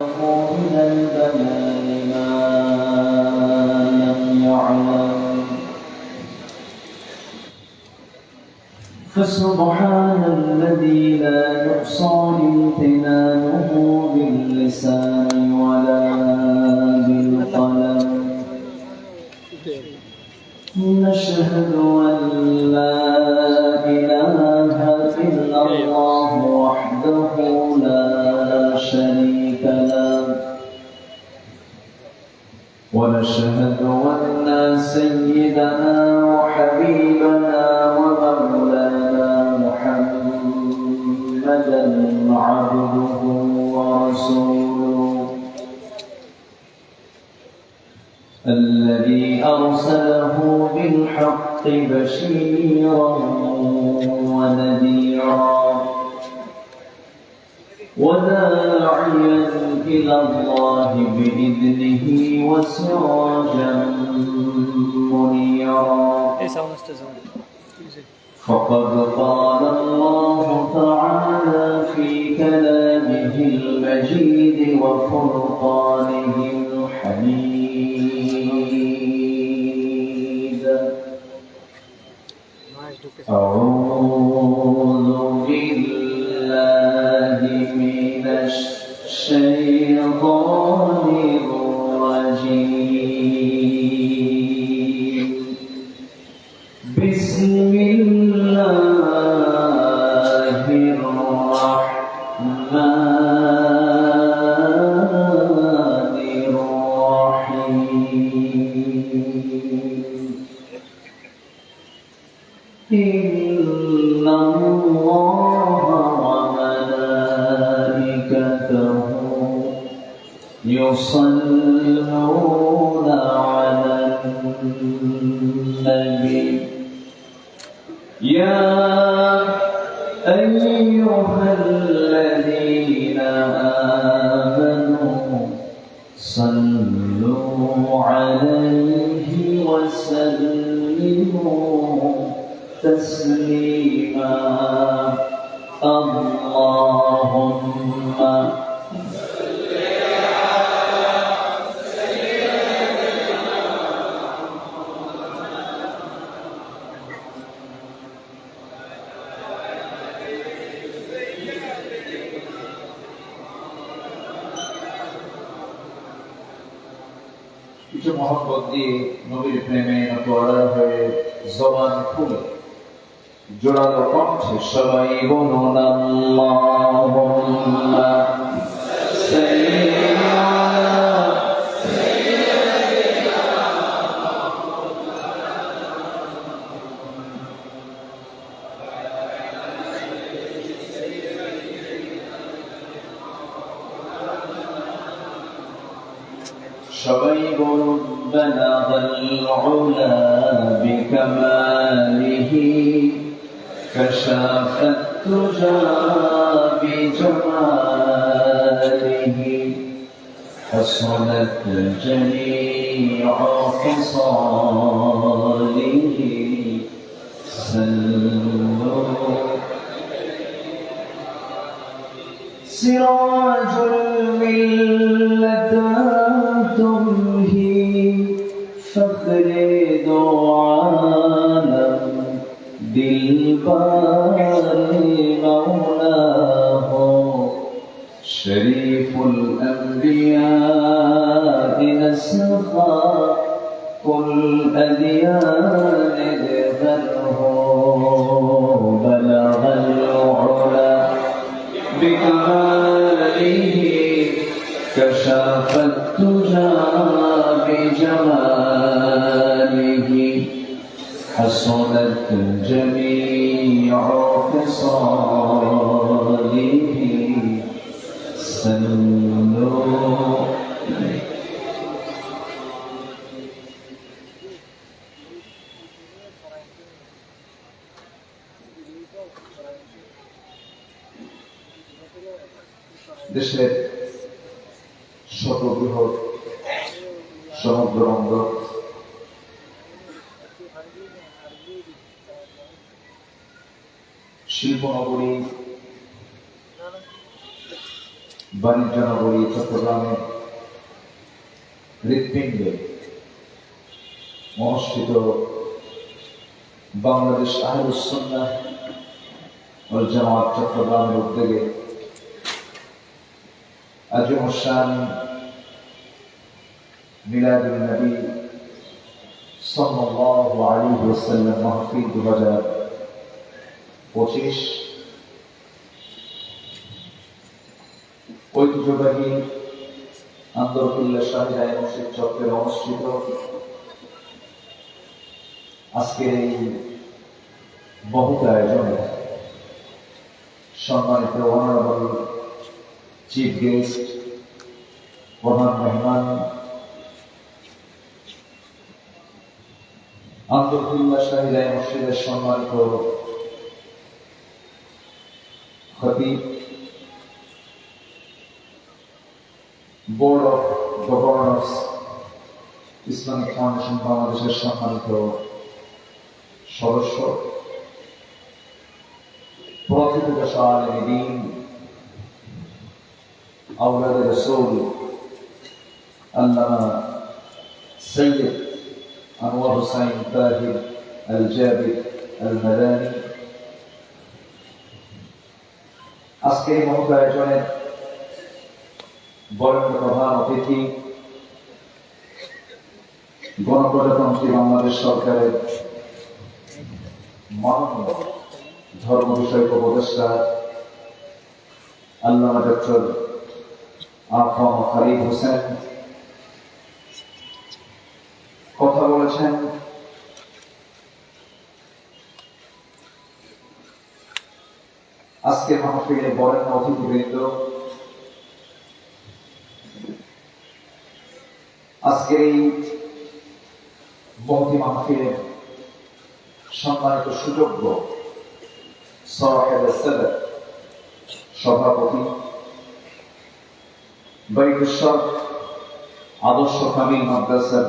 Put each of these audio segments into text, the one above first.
من البنان ما لم يعلم فسبحان الذي لا يحصى امتنانه باللسان ولا بالقلم نشهد أن لا إله إلا الله وحده لا شريك له ونشهد أن سيدنا وحبيبنا ومولانا محمدا عبده ورسوله الذي أرسله بالحق بشيرا ونذيرا وداعيا إلى الله بإذنه وسراجا منيرا فقد قال الله تعالى في كلامه المجيد وفرقانه الحميد أعوذ بالله من الشيطان الرجيم بسم الله الرحمن الرحيم إن الله وملائكته يصلون على النبي يا أيها الذين آمنوا صلوا عليه وسلموا تسليما اللهم কিছু মহব্বত দিয়ে নবীর প্রেমে নতোয়ারা হয়ে জবান খুলে জোরালো কণ্ঠে সবাই বলুন আল্লাহুম্মা সাল্লি আলা সবাই বলুন বালাগাল উলা বিকামালিহি كشف الدجى بجماله حصلت جميع خصاله سلوا سراج الملة تمهي فخر دعانا بالباري مولاه شريف الأنبياء نسخا كل أديان ذره بلغ العلا بكماله كشف الدجى بجماله حصلت جميع خصاله سلوا দেশের সর্ববৃহৎ সমুদ্র বন্দর শিল্পনগরী বাণিজ্য নগরী চট্টগ্রামের হৃৎপিণ্ডে অনুষ্ঠিত বাংলাদেশ আহলুস সুন্নাহ ওয়াল জামাত চট্টগ্রামের উদ্যোগে আজম শান মিলাদুন নবী সাল্লাল্লাহু আলাইহি ওয়াসাল্লাম মাহফিল 2025 ঐতিহ্যবাহী আন্দরকুল্লাহ শাহী মসজিদ চত্বরে অনুষ্ঠিত আজকের এই বহুত আয়োজনে সম্মানিত অনারেবল চিফ গেস্ট, প্রধান মেহমান, আন্দরকুল্লাহ শাহী মসজিদের সম্মানিত খতিব, board of governors Islamic foundation বাংলাদেশের সম্মানিত সদস্য, প্রথিতযশা আলেম দ্বীন, আওলাদে রাসূল আল্লামা সৈয়দ আনোয়ার হোসাইন তাহির আল জাবির আল মাদানী, আজকের এই মহৎ আয়োজনের বরেণ্য প্রধান অতিথি, গণপ্রজাতন্ত্রী বাংলাদেশ সরকারের মাননীয় ধর্ম বিষয়ক উপদেষ্টা আল্লামা ডক্টর আফম খালিদ হোসেন কথা বলেছেন। আজকে মাহফিলে বরেণ্য অতিথিবৃন্দ, আজকের এই মহতি মাহফিলের সম্মানিত সুযোগ্য সভাপতি, বাইতুশ্বর আদর্শ কামিল মাদ্রাসার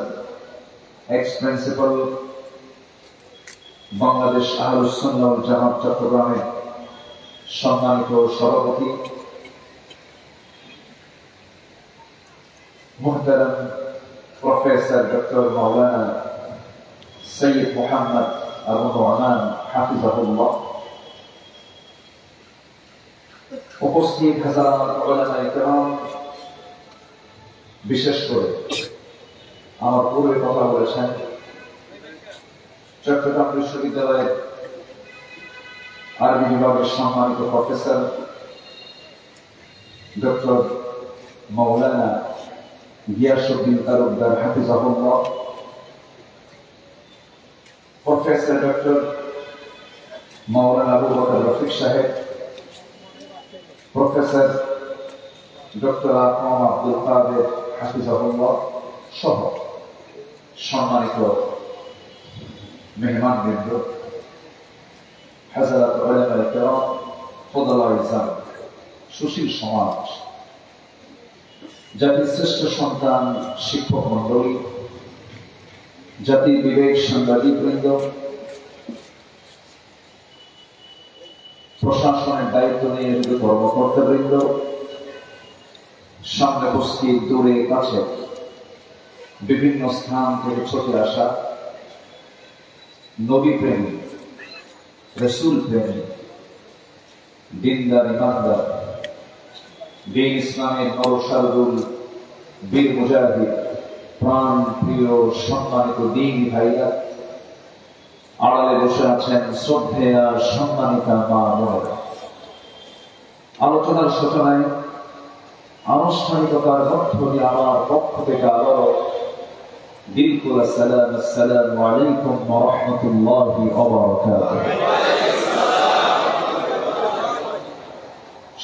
এক্স প্রিন্সিপাল, বাংলাদেশ আহলুস সুন্নাহ ওয়াল জামাত চট্টগ্রামের সম্মানিত সভাপতি, মুহতারাম প্রফেসর ডক্টর মাওলানা সৈয়দ মোহাম্মদ আবু নোমান হাফিজাহুল্লাহ, উপস্থিত হাজার উলামায়ে কেরাম, বিশেষ করে আমার পূর্বে কথা বলেছেন চট্টগ্রাম বিশ্ববিদ্যালয়ের আরবি বিভাগের সম্মানিত প্রফেসর ডক্টর মাওলানা গিয়াসউদ্দিন তালুকদার হাফিজাহুল্লাহ, প্রফেসর ডক্টর মাওলানা আবু বকর রফিক সাহেব, প্রফেসর ডক্টর আকরাম আব্দুল কাদের হাফিজাহুল্লাহ সহ সম্মানিত মেহমানবৃন্দ, হযরত উলামায়ে কেরাম, ফুদালায়ে ইসলাম, সুশীল সমাজ, জাতির শ্রেষ্ঠ সন্তান শিক্ষক মন্ডলী, জাতির বিবেক সাংবাদিকবৃন্দ, প্রশাসনের দায়িত্ব নিয়ে কর্মকর্তাবৃন্দ, সামনে উপস্থিত, দূরে কাছে বিভিন্ন স্থান থেকে ছুটে আসা নবী প্রেমী, রাসূল প্রেমী, দিনদার ইমানদার, দিন ইসলামের নরসারদুল, বীর মুজাহিদ, প্রাণ প্রিয় সম্মানিত দিনী ভাইরা, আড়ালে বসে আছেন শ্রদ্ধেয়া সম্মানিতা মা বোনেরা, আলোচনার সূচনায় আনুষ্ঠানিকতার মধ্য দিয়ে আমার পক্ষ থেকে আবারও দিলকুল সালাম, আসসালামু আলাইকুম ওয়া রাহমাতুল্লাহি ওয়া বারাকাতুহু।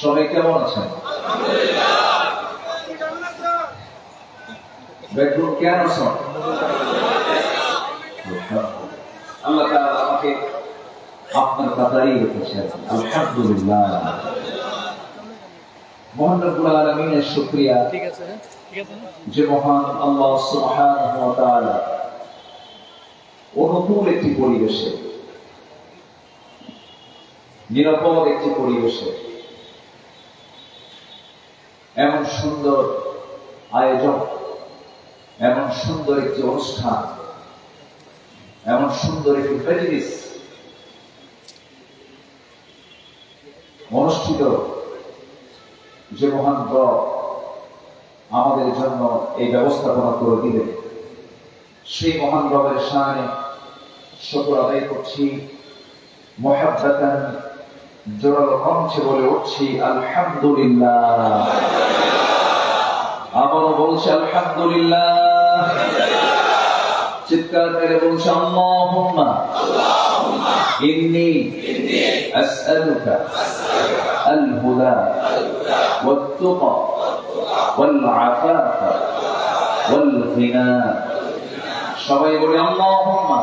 সবাই কেমন আছেন? বেডরুম কেন আছেন? আল্লাহ তাআলা আমাকে আপনার কাতারেই রেখেছেন, আলহামদুলিল্লাহ। মহান রব্বুল আলামিনের শুকরিয়া যে মহান আল্লাহ সুবহানাহু ওয়া তাআলা অনুকূল একটি পরিবেশে, নিরাপদ একটি পরিবেশে এমন সুন্দর আয়োজন, এমন সুন্দর একটি অনুষ্ঠান, এমন সুন্দর একটি মজলিস অনুষ্ঠিত, যে মহান রব আমাদের জন্য এই ব্যবস্থাপনা করে দিলেন, সেই মহান রবের শানে শুকর আদায় করছি, মুহাব্বাতান জোরালো কণ্ঠে বলে উঠছি আলহামদুলিল্লাহ। আবারও বলছি আলহামদুলিল্লাহ। চিৎকার করে বলছি আল্লাহুম্মা ইন্নী আসআলুকা আল হুদা ওয়াত তুকা ওয়াল আফাফা ওয়াল গিনা। সবাই বলি আল্লাহুম্মা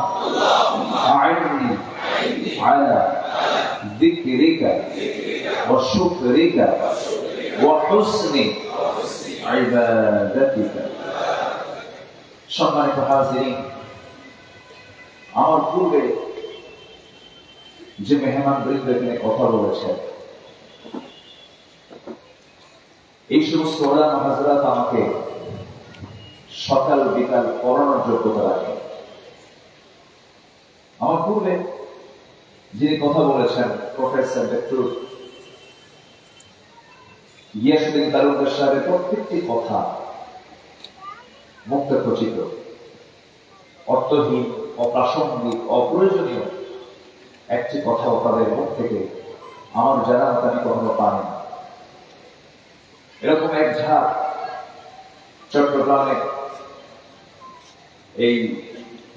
আ'ইন্নি আলা যিকরিকা ওয়া শুকরিকা ওয়া হুসনি ইবাদাতিকা। সম্মানিত হাজিরিন, আমার পূর্বে যে মেহমান বৃন্দ এখানে কথা বলেছেন, এই সমস্ত ওলামা হাজরাত আমাকে সকাল বিকাল পড়ানোর যোগ্যতা রাখে। আমার পূর্বে যিনি কথা বলেছেন প্রফেসর ডক্টর গিয়াসউদ্দিন তালুকদার সাহেবের প্রত্যেকটি কথা মুক্ত খচিত, অর্থহীন, অপ্রাসঙ্গিক, অপ্রয়োজনীয় একটি কথা তাদের মুখ থেকে আমার জানা মতো আমি কখনো পাই না। এরকম এক ঝাঁক চট্টগ্রামে এই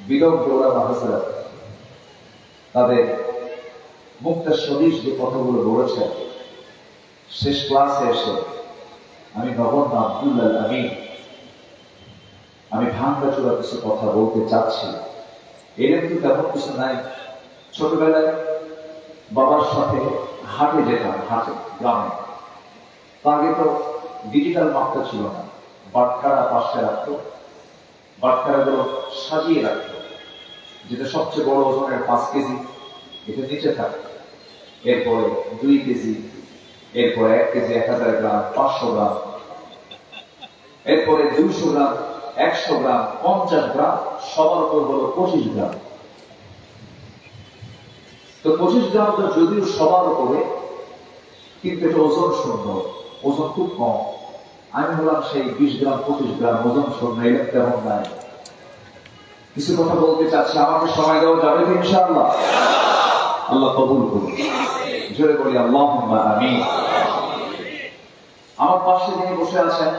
বিদগ্ধ ওলামা হাজরাত তাদের মুক্তা সদৃশ যে কথাগুলো বলেছেন, শেষ ক্লাসে এসে আমি নগণ্য আব্দুল্লাহ আমিন আমি ভাঙ্গাচোরা কিছু কথা বলতে চাচ্ছি। এর কিন্তু তেমন কিছু নাই। ছোটবেলায় বাবার সাথে হাটে যেতাম, হাটে গ্রামে। আগে তো ডিজিটাল মাপটা ছিল না, বাটখারা পাশে রাখতো, বাটখারাগুলো সাজিয়ে রাখতো, যেটা সবচেয়ে বড় ওজনের 5 কেজি এটা নিচে থাকতো, এরপরে 2 কেজি, এরপরে 1 কেজি, 1000 গ্রাম, 500 গ্রাম, এরপরে 200 গ্রাম, 100 গ্রাম, 50 গ্রাম, সবার উপর হলো 25 গ্রাম। তো 25 গ্রাম তো যদিও সবার উপরে, কিন্তু এটা ওজন শূন্য, ওজন খুব কম। আমি বললাম সেই 20 গ্রাম 25 গ্রাম ওজন শূন্য, এটা তেমন নাই। কিছু কথা বলতে চাচ্ছি, আমাকে সময় দেওয়া যাবে তো ইনশাআল্লাহ? আল্লাহ কবুল করুন। জোরে বলি আল্লাহুম্মা আমিন। আমার পাশে যিনি বসে আছেন,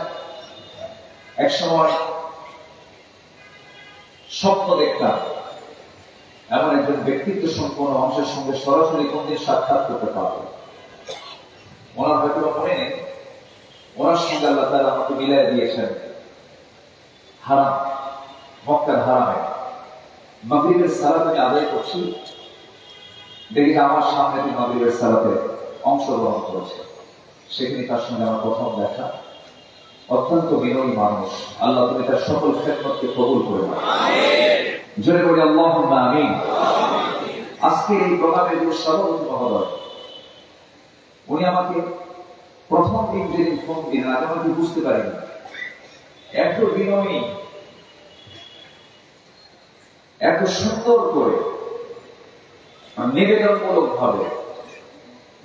এক সময় স্বপ্ন দেখতাম এমন একজন ব্যক্তিত্ব সম্পন্ন মানুষের সঙ্গে সরাসরি কোনদিন সাক্ষাৎ করতে পারবে। ওনার হয়তো মনে নেই, ওনার সঙ্গে আল্লাহ তাআলা আমাকে মিলাই দিয়েছেন হারাম, মক্কার হারামে। মাগরিবের সালাত আমি আদায় করছি, দেখি আমার সামনে তিনি মাগরিবের সালাতে অংশগ্রহণ করেছে। সেখানে তার সঙ্গে আমার প্রথম দেখা। অত্যন্ত বিনয়ী মানুষ। আল্লাহ তুমি তার সকল খেদমতকে কবুল করে নাও। জোরে বলি আল্লাহুম্মা আমিন। আজকে এই প্রোগ্রামের যে সভাপতি মহোদয়, উনি আমাকে প্রথম দিন যেদিন ফোন দিলেন, আগে আমাকে বুঝতে পারিনি, এত বিনয়ী, এত সুন্দর করে নিবেদনমূলক ভাবে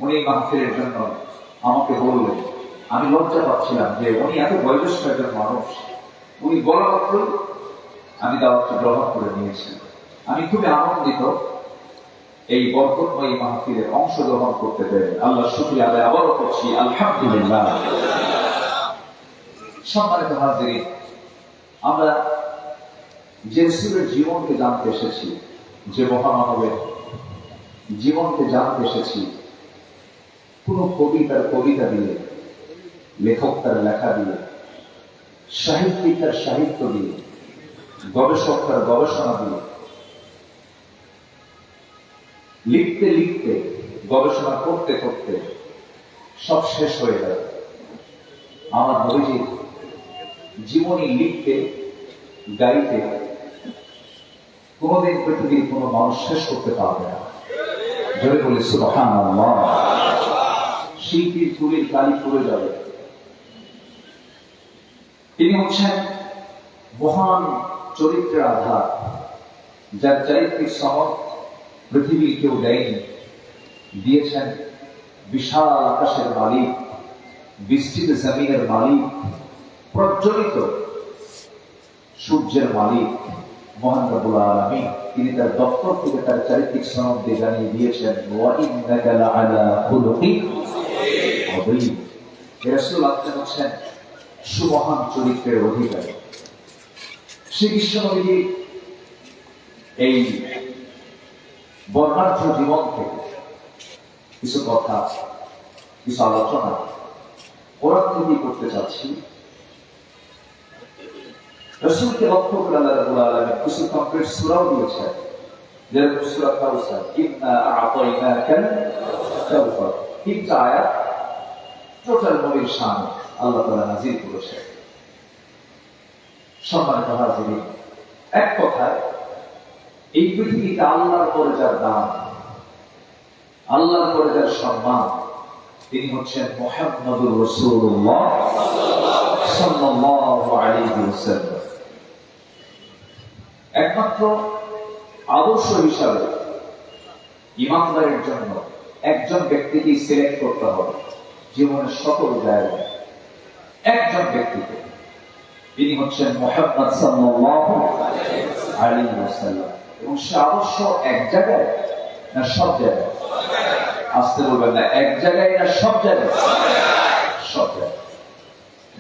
উনি মাহফিলের জন্য আমাকে বললেন। আমি লজ্জা পাচ্ছিলাম যে উনি এত বয়োজ্যেষ্ঠ একজন মানুষ, উনি বলা মাত্রই আমি দাওয়াতটা গ্রহণ করে নিয়েছি। আমি খুবই আনন্দিত এই বরকতময় মাহফিলে অংশগ্রহণ করতে পেরে। আল্লাহ শুকরিয়া আদায় আবারও করছি, আলহামদুলিল্লাহ। সম্মানিত হাজিরিন, আমরা যে রাসূলের জীবনকে জানতে এসেছি, যে মহামানবের জীবনকে জানতে এসেছি, কোন কবি তার কবিতা দিয়ে, লেখক তার লেখা দিয়ে, সাহিত্যিক তার সাহিত্য দিয়ে, গবেষক তার গবেষণা দিয়ে, লিখতে লিখতে, গবেষণা করতে করতে সব শেষ হয়ে যায়। আমার নবীজির জীবনী লিখতে, গাইতে কোনদিন পৃথিবীর কোন মানুষ শেষ করতে পারবে না। জোরে বলি সুবহানাল্লাহ। শিল্পীর চুলের কালি পুড়ে যাবে, তিনি হচ্ছেন মহান চরিত্রের আধার, যার চারিত্রিক সনদ পৃথিবীর কেউ দেয়নি। দিয়েছেন বিশাল আকাশের মালিক, বিস্তৃত জমিনের মালিক, প্রজ্বলিত সূর্যের মালিক মহান রব্বুল আলামিন। তিনি তার দপ্তর থেকে তার চারিত্রিক সনদ দিয়ে জানিয়ে দিয়েছেন, ওয়া ইন্নাকা লাআলা খুলুকিন আযীম। রাসূল আপনি হচ্ছেন সুমহান চরিত্রের অধিকারী। শ্রী বিশ্বনবীর এই বর্ণাঢ্য জীবন থেকে কিছু কথা, কিছু আলোচনা কোরআন থেকে করতে চাচ্ছি। রাসূলকে লক্ষ্য করে আল্লাহ রাব্বুল আলামিন কিছু কমপ্লিট সূরাও দিয়েছেন, যেরকম সূরা কাউসার, ইন্না আ'তাইনাকাল কাউসার। তিনটা আয়াত টোটাল নবীর শানে আল্লাহ তাআলা নাযিল করেছেন। সম্মানিত হাজিরিন, এক কথায় এই পৃথিবীতে আল্লাহর পরে যার দাম, আল্লাহর পরে যার সম্মান, তিনি হচ্ছেন মুহাম্মদুর রাসূলুল্লাহ সাল্লাল্লাহু আলাইহি ওয়াসাল্লাম। একমাত্র আদর্শ হিসাবে ঈমানদারের জন্য একজন ব্যক্তিকে সিলেক্ট করতে হবে জীবনের সকল জায়গায়, একজন ব্যক্তিকে। তিনি হচ্ছেন মুহাম্মদ সাল্লাল্লাহু আলাইহি ওয়াসাল্লাম। এবং সে আদর্শ এক জায়গায় না সব জায়গায়? আসতে বলবেন না, এক জায়গায় না সব জায়গায়? সব জায়গায়।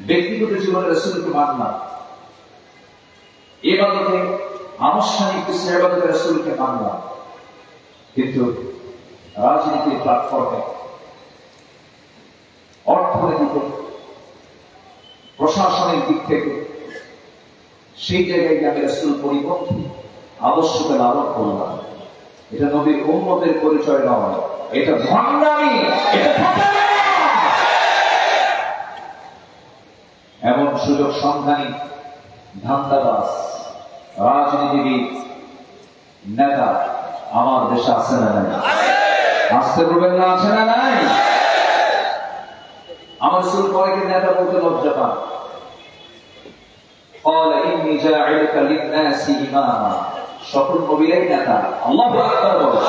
ব্যক্তিগত জীবনে রাসূলকে মানলাম, ইবাদতে আনুষ্ঠানিক কিছু ইবাদতে রাসূলকে মানলাম, কিন্তু রাজনীতির প্ল্যাটফর্মে, অর্থনীতিতে, প্রশাসনিক দিক থেকে সেই জায়গায় আমি রাসূল পরিপন্থী আদর্শকে লালন করলাম, এটা নবীর উম্মতের পরিচয় নয়, এটা ভণ্ডামি, এটা ফাঁদামি। এমন সুযোগ সন্ধানী ধান্দাবাজ রাজনীতিবিদ নেতা আমার দেশে আছে না নাই? আসতে বলবেন না, আছে না নাই? আমার রাসূল পরে কি নেতা বলতে লজ্জা পান? قال إني جاعلك للناس إماما। সকল নবীরাই নেতা, আল্লাহু আকবার বলে।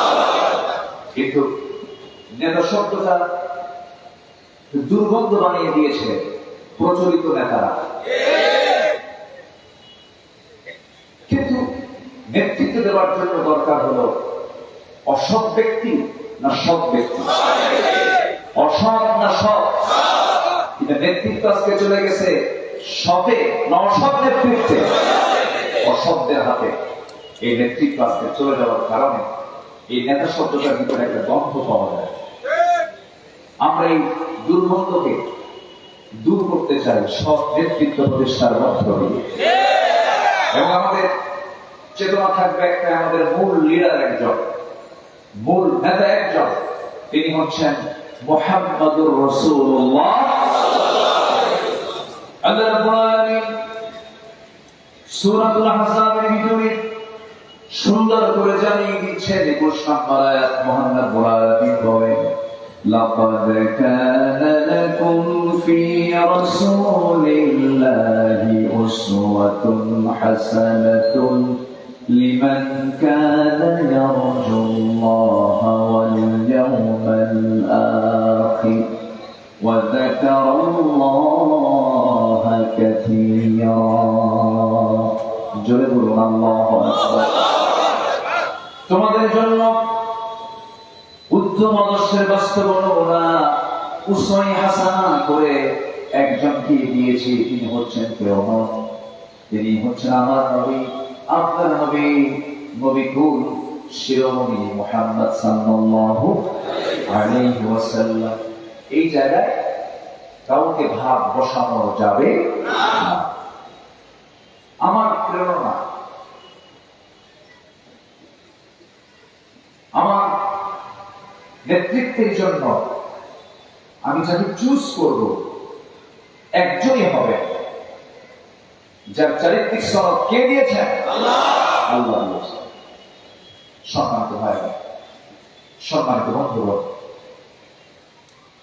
কিন্তু নেতা শব্দটা দুর্গন্ধ বানিয়ে দিয়েছে প্রচলিত নেতারা। কিন্তু নেতৃত্ব দেওয়ার জন্য দরকার হলো অসৎ ব্যক্তি না সৎ ব্যক্তি? অসৎ না সৎ? কিন্তু নেতৃত্ব আজকে চলে গেছে সতে না অসৎ নেতৃত্বে? অসৎদের হাতে এই নেতৃত্ব আজকে চলে যাওয়ার কারণে এই নেতা শব্দটার ভিতরে একটা গন্ধ পাওয়া যায়। আমরা এই দুর্গন্ধকে দূর করতে চাই সৎ নেতৃত্ব প্রতিষ্ঠার মধ্য দিয়ে। এবং আমাদের চেতনা থাকবে একটা, আমাদের মূল লিডার একজন, মূল নেতা একজন, তিনি হচ্ছেন মুহাম্মদুর রাসূলুল্লাহ। আল্লাহ রাব্বুল আলামিন সূরাতুল আহজাবের ভিতরে সুন্দর করে জানিয়ে দিচ্ছেন 21 নম্বর আয়াত। মহান রব্বুল আলামিন বলেন, লাকাদ কানা লাকুম ফি রাসূলিল্লাহি উসওয়াতুন হাসানাতুন লিমান কানা ইয়ারজুল্লাহা ওয়াল ইয়াওমাল আখির ওয়া যাকারাল্লাহা কাসীরা। জোরে বলুন আল্লাহু আকবার। তোমাদের জন্য উত্তম আদর্শের বাস্তবতা উসওয়ায়ে হাসানা করে একজনকে দিয়েছি। তিনি হচ্ছেন কেউ নন, তিনি হচ্ছেন আমার নবী, আপনার নবী, নবীকুল শিরোমণি মুহাম্মদ সাল্লাল্লাহু আলাইহি ওয়াসাল্লাম। এই জায়গায় কাউকে ভাগ বসানো যাবে না। আমার প্রেরণা, আমার নেতৃত্বের জন্য আমি যাকে চুজ করব একজনই হবে, যার চারিত্রিক সনদ কে দিয়েছেন? আল্লাহ দিয়েছেন। সম্মানিত ভাই, সম্মানিত বন্ধুগণ,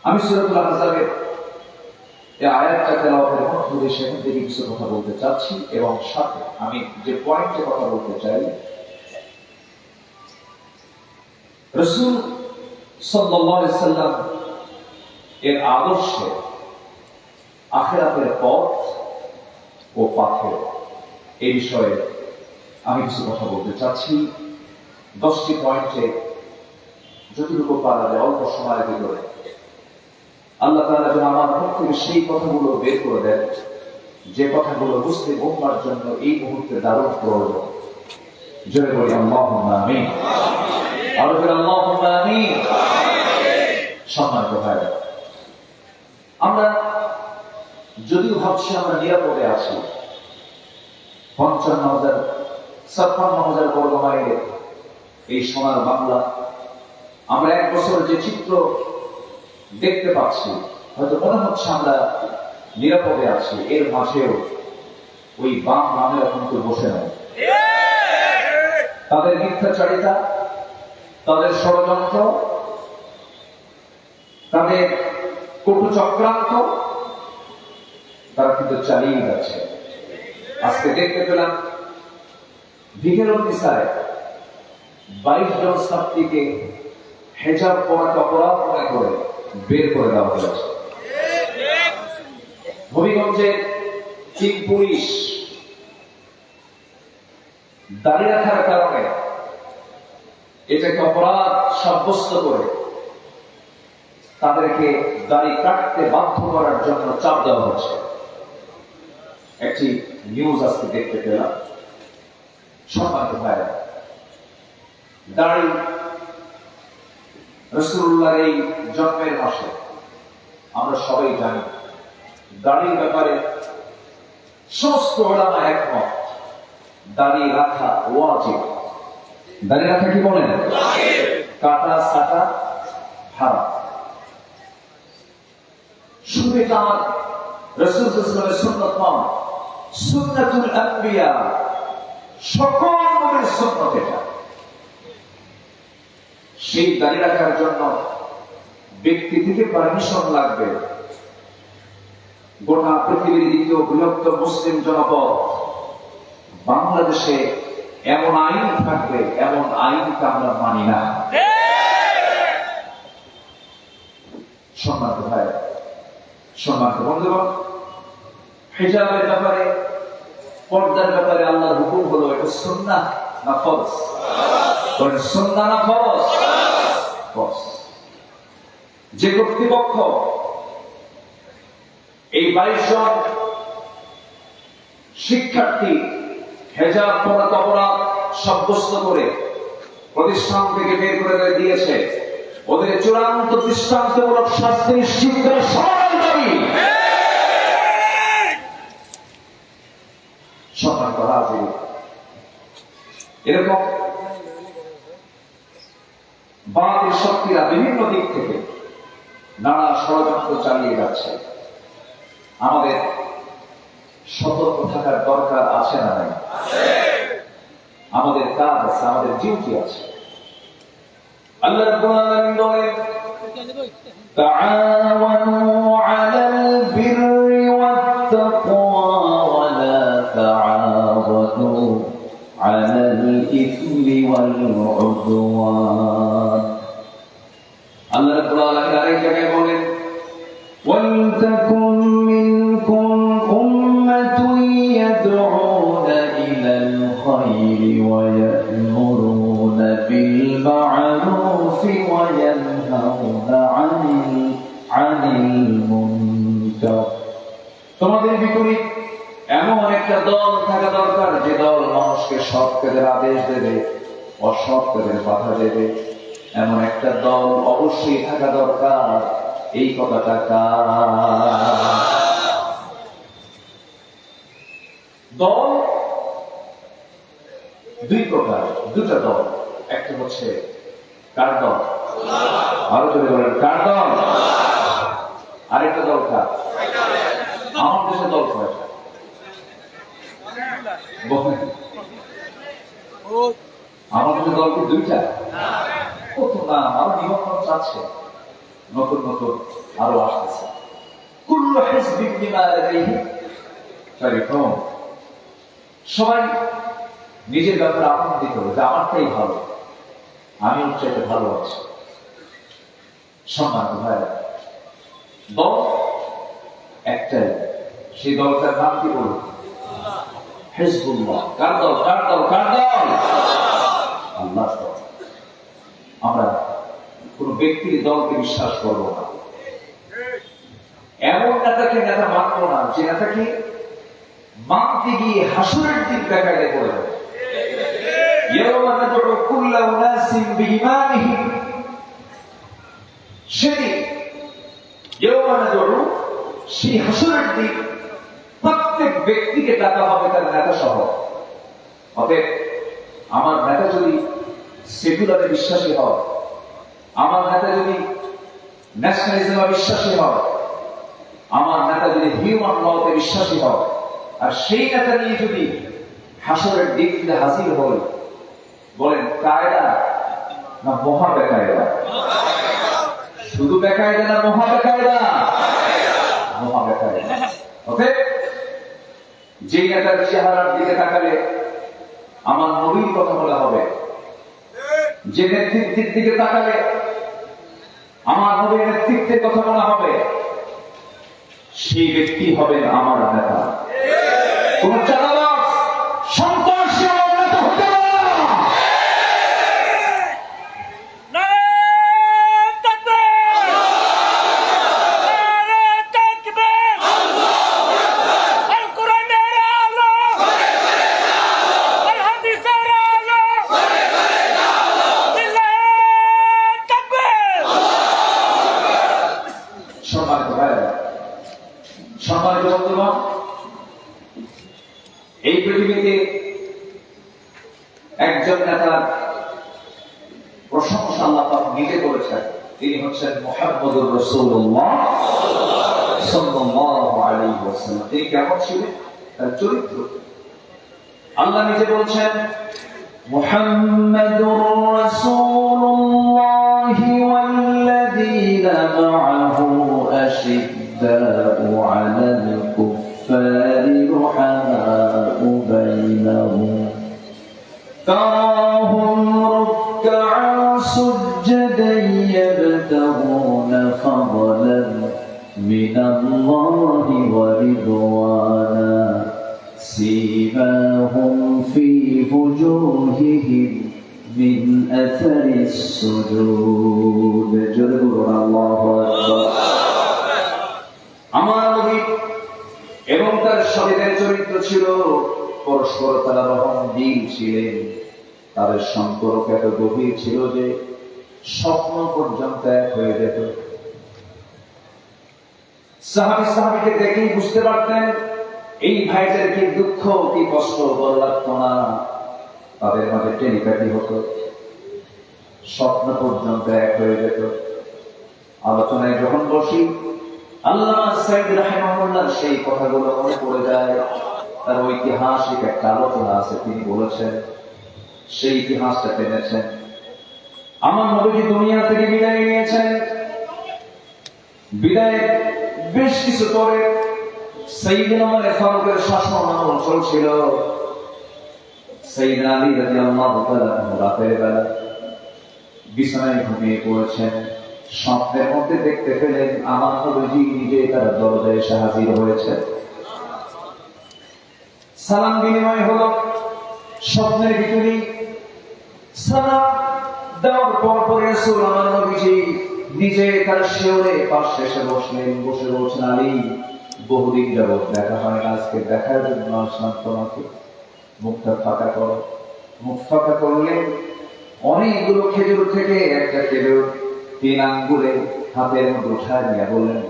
আমি সূরাতুল আহজাবের এই আয়াতটা তেলাওয়াতের মধ্য দিয়ে সেখান থেকে কিছু কথা বলতে চাচ্ছি, এবং সাথে আমি যে পয়েন্টে কথা বলতে চাই, রাসূল সাল্লাল্লাহু আলাইহি সাল্লাম এর আদর্শে আখিরাতের পথ ও পাথর এই বিষয়ে আমি কিছু কথা বলতে চাচ্ছি। 10টি পয়েন্টে যতটুকু পারা যায় অল্প সময়ের ভিতরে আল্লাহ তাআলা যেন আমার মুখ থেকে সেই কথাগুলো বের করে দেন যে কথাগুলো মুসলিম উম্মার জন্য এই মুহূর্তে দারুণ প্রয়োজন। জোরে বলি আল্লাহুম্মা আমিন। আরো বলি আল্লাহুম্মা আমিন। সম্মানিত ভাইরা, আমরা যদিও ভাবছি আমরা নিরাপদে আছি, 55,000 বর্গ মাইলের এই সোনার বাংলা, আমরা এক বছর যে চিত্র দেখতে পাচ্ছি হয়তো মনে হচ্ছে আমরা নিরাপদে আছি, এর মাঝেও ওই বাম নামেরা কিন্তু বসে নেয়। তাদের মিথ্যাচারিতা, তাদের ষড়যন্ত্র, তাদের কটু চক্রান্ত তারা কিন্তু চালিয়ে যাচ্ছে। আজকে দেখতে পেলাম ভিগেরন্দিসায় 22 জন ছাত্রীকে হেজাব পরাকে অপরাধ মনে করে বের করে দেওয়া হয়েছে। হবিগঞ্জে 3 পুলিশ দাঁড়িয়ে রাখার কারণে এটাকে অপরাধ সাব্যস্ত করে তাদেরকে দাড়ি কাটতে বাধ্য করার জন্য চাপ দেওয়া হচ্ছে। একটি নিউজ আজকে দেখতে পেলাম। সম্মানিত ভাইরা, দাড়ি রাসূলুল্লাহর এই জন্মের মাসে আমরা সবাই জানি দাড়ির ব্যাপারে সমস্ত উলামা একমত, দাড়ি রাখা ওয়াজিব। দাড়ি রাখা কি বলেন? কাটা ছাটা হারাম। শুধু এটা আমার রাসূল সাল্লাল্লাহু আলাইহি ওয়াসাল্লামের সুন্নাত নয়, সুন্নাতুল আম্বিয়া, সকল নবীর সুন্নাত এটা। সেই দাড়ি রাখার জন্য ব্যক্তি থেকে পারমিশন লাগবে। গোটা পৃথিবীর দ্বিতীয় বৃহত্তম মুসলিম জনপদ বাংলাদেশে এমন আইন থাকবে, এমন আইনকে আমরা মানি না। সম্মানিত ভাই, সম্মানিত বন্ধুগণ, হিজাবের ব্যাপারে, পর্দার ব্যাপারে আল্লাহর হুকুম হলো এটা সুন্নাহ না ফরজ? বলেন সুন্নাহ না ফরজ? ফরজ। যে কর্তৃপক্ষ এই 22 জন শিক্ষার্থী হেজাব পরাকে অপরাধ সাব্যস্ত করে প্রতিষ্ঠান থেকে বের করে দিয়েছে, ওদের চূড়ান্ত দৃষ্টান্তমূলক শাস্তি নিশ্চিত করে সবাই দাবি। সম্মানিত হাজির, এরকম বাতিল শক্তিরা বিভিন্ন দিক থেকে নানা ষড়যন্ত্র চালিয়ে যাচ্ছে। আমাদের সতর্ক থাকার দরকার আছে না নাই? আমাদের কাজ আছে, আমাদের ডিউটি আছে। আল্লাহ রাব্বুল আলামিন বলেন, তাআওয়ানু আলাল বিররি ওয়াত তাকওয়া ওয়া লা তাআওয়ানু আলাল ইসমি ওয়াল উদওয়ান। আল্লাহ রাব্বুল আলামিন আরেক জায়গায় বলেন, ওয়াল তাকুম মিনকুম উম্মাতুন ইয়াদউনা ইলাল খায়রি ওয়া ইয়া'মুরুনা বিল মা'রুফ ওয়া ইয়ানহাউনা আনিল মুনকার। তোমাদের বিপরীত এমন একটা দল থাকা দরকার যে দল মানুষকে সৎ কাজের আদেশ দেবে, অসৎ কাজের বাধা দেবে। এমন একটা দল অবশ্যই থাকা দরকার। এই কথাটা দল দুই প্রকার, দুটা দল। একটা হচ্ছে কার দল? আরো যদি বলেন কার দল? আরেকটা দল কার? আমার দেশে দল কয়টা? আমার দেশে দল কি দুইটা? কত নাম, আরো নিবন্ধন চাচ্ছে, নতুন নতুন আরো আসতেছে। কুল্লু কুল্লু হিজবিন বিমা লাদাইহিম ফারিহুন। সবাই নিজের ব্যাপারে আনন্দিত যে আমারটাই ভালো, আমি ওর চাইতে ভালো আছি। সম্মানিত ভাইরা, দল একটাই, সেই দলটার নাম কি বলুন? হিজবুল্লাহ। কার দল? কার দল? কার দল? আল্লাহর দল। আমরা কোন ব্যক্তির দলকে বিশ্বাস করব না, এমন নেতাকে নেতা মানব না যে নেতাকে মানতে গিয়ে হাসরের দিন বেকায়দা করে দেবে। ইয়াওমা নাদউ কুল্লা উনাসিন বিইমানিহিম, সেদিন ইয়াওমা নাদউ, সেই হাসরের দিন প্রত্যেক ব্যক্তিকে ডাকা হবে তার নেতা সহ। অতএব আমার নেতা যদি সেকুলারে বিশ্বাসী হয়, আমার নেতা যদি ন্যাশনালিজমে বিশ্বাসী হয়, আমার নেতা যদি হিউম্যান লতে বিশ্বাসী হয়, আর সেই নেতা নিয়ে যদি হাসরের দিক থেকে হাজির হয়, বলেন কায়দা না মহা বেকায়দা? শুধু বেকায়দা না মহা বেকায়দা? মহা বেকায়দা। ওকে, যে নেতার চেহারার দিকে তাকালে আমার নবীর কথা বলা হবে, যে নেতৃত্বের দিকে তাকালে আমার নবীর নেতৃত্বের কথা বলা হবে, সেই ব্যক্তি হবেন আমার নেতা। কোন চাঁদাবাজ সন্ত্রাসী আমার নেতা হতে পারে না। সম্মানিত ভাইরা, সম্মানিত বন্ধুগণ, এই পৃথিবীতে একজন নেতার প্রশংসা আল্লাহ পাক নিজে করেছেন। তিনি হচ্ছেন মুহাম্মদুর রাসূলুল্লাহ সাল্লাল্লাহু আলাইহি ওয়াসাল্লাম। তিনি কেমন ছিলেন? তার চরিত্র আল্লাহ নিজে বলছেন, মুহাম্মাদুর রাসূলুল্লাহ ওয়াল্লাযীনা মা'আহু আশিদ্দাউ আলাল কুফফারি রুহামাউ বাইনাহুম তারাহুম রুকআন সুজদান ইয়াবতাগুনা ফাদলান মিনাল্লাহি ওয়া রিদওয়ানা سيماهم في وجوههم من أثر السجود جربوا الله أكبر। আমার নবী এবং তার শরীরের চরিত্র ছিল পরস্পর তারা রহমদিল ছিলেন। তাদের সম্পর্ক এত গভীর ছিল যে স্বপ্ন পর্যন্ত এক হয়ে যেত। সাহাবীকে দেখেই বুঝতে পারতেন এই ভাইদের কি দুঃখ, কি কষ্ট, বড় লাগতো না। তাদের মাঝে টেলিপ্যাথি হতো, স্বপ্ন পর্যন্ত এক হয়ে যেত। আলোচনায় যখন বসি, আল্লামা সাইদ রাহিমাহুল্লাহ সেই কথাগুলো মনে পড়ে যায়। তার ঐতিহাসিক একটা আলোচনা আছে, তিনি বলেছেন, সেই ইতিহাসটা টেনেছেন। আমার নবী দুনিয়া থেকে বিদায় নিয়েছেন। বিদায় বেশ কিছু পরে সাইয়েদনা ওমর ফারুকের শাসন আমল চলছিল। সাইয়েদনা আলী রাদিয়াল্লাহু তাআলা রাতের বেলা বিছানায় ঘুমিয়ে পড়েছেন। স্বপ্নের মধ্যে দেখতে পেলেন আমার নবী নিজে তার দরজায় এসে হাজির হয়েছেন। সালাম বিনিময় হলো। স্বপ্নের ভিতরে সালাম দেওয়ার পর রাসূল আমার নবীজি নিজে তার শিয়রে পাশে এসে বসলেন। বসে বলছেন, আলী, বহুদিন যাবৎ দেখা হয় না, আজকে দেখার জন্য আসলাম তোমাকে। মুখটা ফাঁকা করো। মুখ ফাঁকা করলে অনেকগুলো খেজুর থেকে একটা খেজুর 3 আঙ্গুলে হাতের মধ্যে উঠায় নিয়ে বললেন,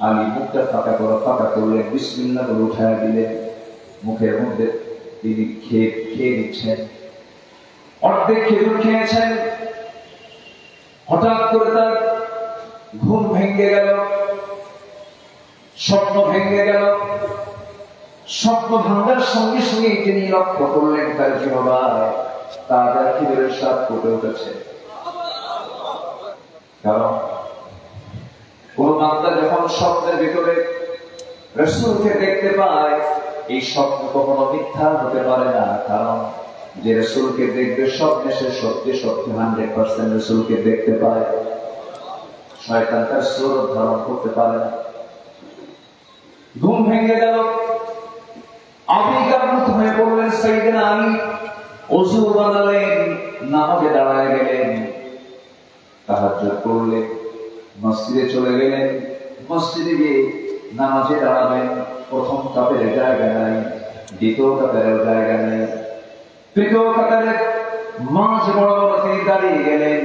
আলী, মুখটা ফাঁকা করো। ফাঁকা করলেন, বিসমিল্লাহ বলে উঠায় দিলেন। মুখের মধ্যে তিনি খেয়ে নিচ্ছেন। অর্ধেক খেজুর খেয়েছেন। হঠাৎ করে তার ঘুম ভেঙে গেল, স্বপ্ন ভেঙে গেল। স্বপ্ন ভাঙার সঙ্গে সঙ্গে তিনি লক্ষ্য করলেন তার জিহ্বায় তাজা খেজুরের স্বাদ ফুটে উঠেছে। কারণ কোন বান্দা যখন স্বপ্নের ভিতরে রাসূলকে দেখতে পায়, এই স্বপ্ন কখনো মিথ্যা হতে পারে না। কারণ যে রাসূলকে দেখবে স্বপ্নে সে সত্যি সত্যি 100% রাসূলকে দেখতে পায়। শয়তান তার সুরত ধারণ করতে পারে না। ঘুম ভেঙে গেল, আবিকাবুত হয়ে পড়লেন সাইয়েদনা আলী। ওযু বানালেন, নামাজে দাঁড়ায় গেলেন, তাহাজ্জুদ করলেন, মসজিদে চলে গেলেন। মসজিদে গিয়ে নামাজে দাঁড়াবেন। প্রথম কাপের জায়গা নাই, দ্বিতীয় কাপের জায়গা নেই, তৃতীয় কাপের মাঝ বরাবর তিনি দাঁড়িয়ে গেলেন।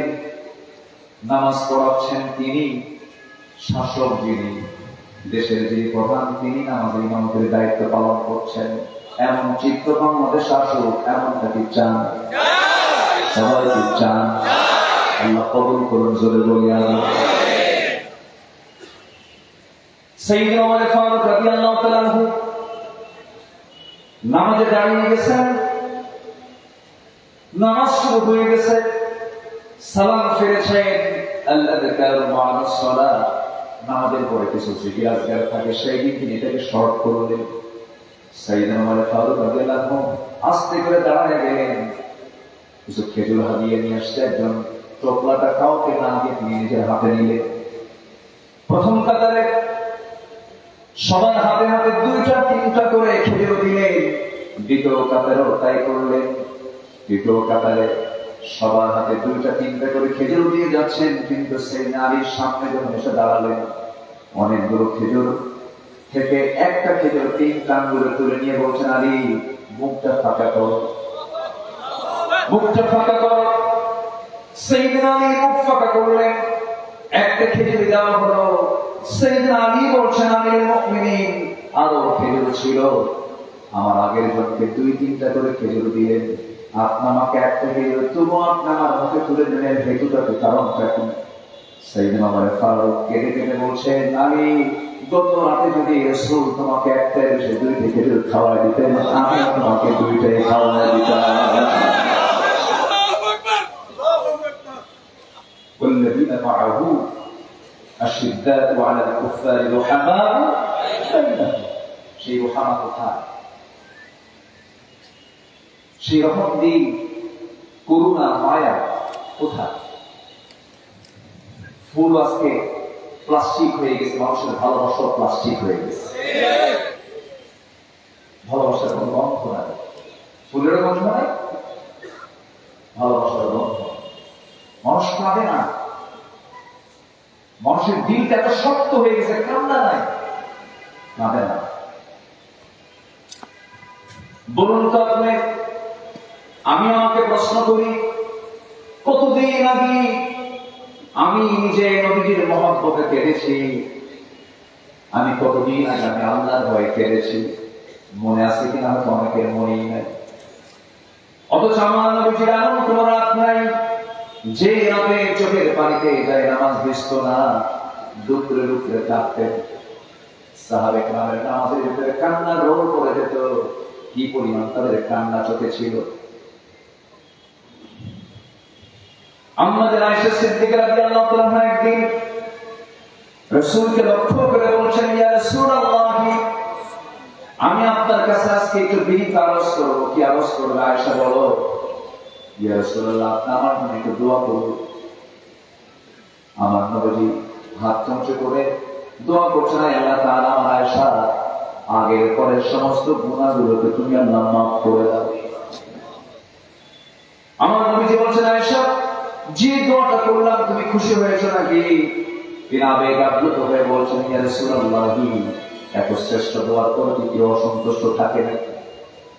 নামাজ পড়াচ্ছেন তিনি, শাসক যিনি, দেশের যিনি প্রধান, তিনি নামাজের ইমামতের দায়িত্ব পালন করছেন। এমন চিত্র বাংলাদেশ শাসক এমনটা কি চান? সবাই কি চান? আল্লাহ কবুল করুন, জোরে বলি আমিন। সাইয়েদনা ওমর ফারুক রাদিয়াল্লাহু তাআলা আনহু নামাজে দাঁড়িয়ে গেছেন। নামাজ শুরু হয়ে গেছে, সালাম ফিরেছেন। আল-আযকারু মা'আস সালাহ, নামাজের পরে কিছু জিকির আজকার থাকে, সেই দিন তিনি এটাকে শর্ট করলেন। সাইয়েদনা ওমর ফারুক রাদিয়াল্লাহু আনহু আস্তে করে দাঁড়ায় গেলেন। কিছু খেজুর হাদিয়ে নিয়ে আসছে একজন, টোপলাটা কাউকে না দিয়ে তিনি নিজের হাতে নিলেন। প্রথম কাতারে সবার হাতে হাতে 2টা-3টা করে খেজুর দিলেন। দ্বিতীয় কাতারেও তাই করলেন। দ্বিতীয় কাতারে সবার হাতে 2টা-3টা করে খেজুর দিয়ে যাচ্ছেন। কিন্তু সেই নারীর সামনে যখন এসে দাঁড়ালেন, অনেকগুলো খেজুর থেকে একটা খেজুর 3 আঙ্গুলে তুলে নিয়ে বলছেন, আলী মুখটা ফাঁকা করো, মুখটা ফাঁকা করো। সাইয়েদনা আলী মুখ ফাঁকা করলেন, একটা খেজুর দেওয়া হলো। সাইয়েদনা আলী বলছেন, আমিরুল মুমিনিন, আরো খেজুর ছিল, আমার আগের জনকে 2-3টা করে খেজুর দিলেন, আপনি আমাকে একটা খেজুর, তবু আপনি আমার মুখে তুলে দিলেন, হেতুটাকে কারণটা কি? সাইয়েদনা ওমর ফারুক কেঁদে কেঁদে বলছেন, আলী গত রাতে যদি রাসূল তোমাকে একটা এসে 2টা খেজুর খাওয়াই দিতেন, আমি তোমাকে 2টাই খাওয়াই দিতাম। والذين معه أشداء على الكفار رحماء بينهم, সেই রহমত কোথায়? সেই রহমত দিন, করুণা, মায়া কোথায়? ফুল আজকে প্লাস্টিক হয়ে গেছে, মানুষের ভালোবাসা প্লাস্টিক হয়ে গেছে। ভালোবাসার কোনো গন্ধ নাই, ফুলের গন্ধ নাই, ভালোবাসার গন্ধ। মানুষ কাঁদে না, মানুষের দিলটা এত শক্ত হয়ে গেছে, কান্না নাই, কাঁদে না। বলুন তো আপনি, আমি আমাকে প্রশ্ন করি, কতদিন আগে আমি নিজে নবীজির মহব্বতে কেঁদেছি, আমি কতদিন আগে আমি আল্লাহর ভয়ে কেঁদেছি, মনে আছে কিনা হয়তো অনেকের মনেই নাই। অথচ আমার নবীজির এমন কোন রাত নাই যে রাতে চোখের পানিতে যায় নামাজ ভিজত না, দুপুরে দুপুরে কাঁদতেন। সাহাবে কেরামের নামাজের ভিতরে কান্না রোল করে যেত, কি পরিমাণ তাদের কান্না চোখে ছিল। আমাদের আয়েশা সিদ্দিকা রাদিয়াল্লাহু তাআলা একদিন রাসূলকে লক্ষ্য করে বলছেন, ইয়া রাসূলুল্লাহ, আমি আপনার কাছে আজকে একটু বিনীত আরজ করব। কি আরজ করবে? আয়েশা বলো, ইয়া রাসূলুল্লাহ, আপনি আমার জন্য একটু দোয়া করুন। আমার নবীজি হাত চমচে করে দোয়া করছেন, আল্লাহ তাআলা আমার আয়েশা আগের পরের সমস্ত গুনাহগুলোকে তুমি আল্লাহ মাফ করে দাও। আমার নবীজি বলছেন, আয়েশা যে দোয়াটা করলাম তুমি খুশি হয়েছো নাকি? তিনি আবেগ আপ্লুত হয়ে বলছেন, ইয়া রাসূলুল্লাহ, এত শ্রেষ্ঠ দোয়ার পরে কি কেউ অসন্তুষ্ট থাকে নাকি?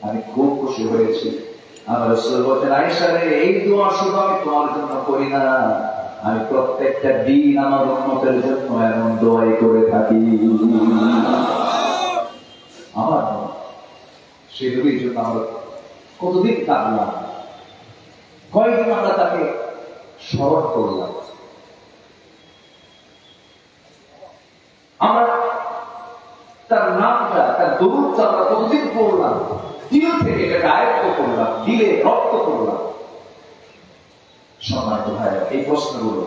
আমি খুব খুশি হয়েছি। আমার রাসূল বলছেন, আয়েশা রে, এই দোয়া শুধু আমি তোমার জন্য করি না, আমি প্রত্যেকটা দিন আমার উম্মতের জন্য এমন দোয়াই করে থাকি। আমার সেই নবীর জন্য আমরা কতদিন কাঁদলাম, কয়েকদিন আমরা তাকে স্মরণ করলাম, আমরা তার নামটা, তার দরুদটা আমরা কতদিন পড়লাম, দিল থেকে এটাকে আয়ত্ত করলাম, দিলে রক্ত করলাম। সম্মানিত ভাই, এই প্রশ্নগুলো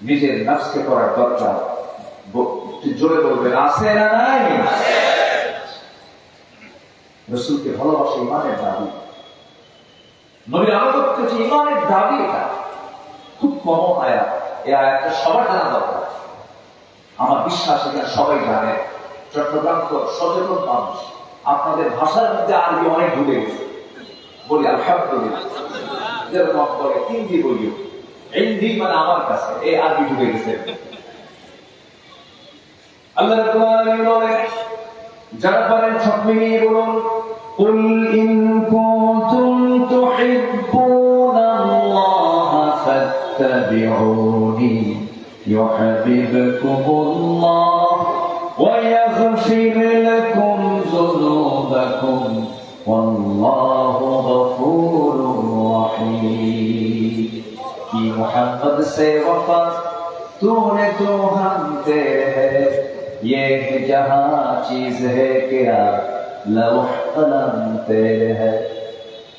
নিজের নাফসকে করার দরকার। জোরে বলবেন আছে না নাই? রাসূলকে ভালোবাসা ইমানের দাবি, নবীর আনুগত্য যে ইমানের দাবি, এটা খুব কম আয়াত। এই আয়াতটা সবার জানা দরকার। আমার বিশ্বাস এখানে সবাই জানে। চট্টগ্রাম তো সচেতন মানুষ, আপনাদের ভাষার মধ্যে আরবি অনেক ঢুকে গেছে। বলি আলহামদুলিল্লাহ, যেরকম বলে হিন্দি বলিও, হিন্দি মানে আমার কাছে এই আরবি ঢুকে গেছে। আল্লাহ রাব্বুল আলামিন বলেন, যারা পারেন সব মিলিয়ে বলুন, কুল ইন কুনতুম তুহিব্বুনাল্লাহা ফাত্তাবিউনি ইউহিব্বুকুমুল্লাহ ওয়া ইয়াগফির লাকুম যুনুবাকুম ওয়াল্লাহু গফুরুর রহিম। কি মুহাম্মদ से वफा तूने तो हम तेरे है, ये जहां चीज है क्या लौह कलम तेरे है।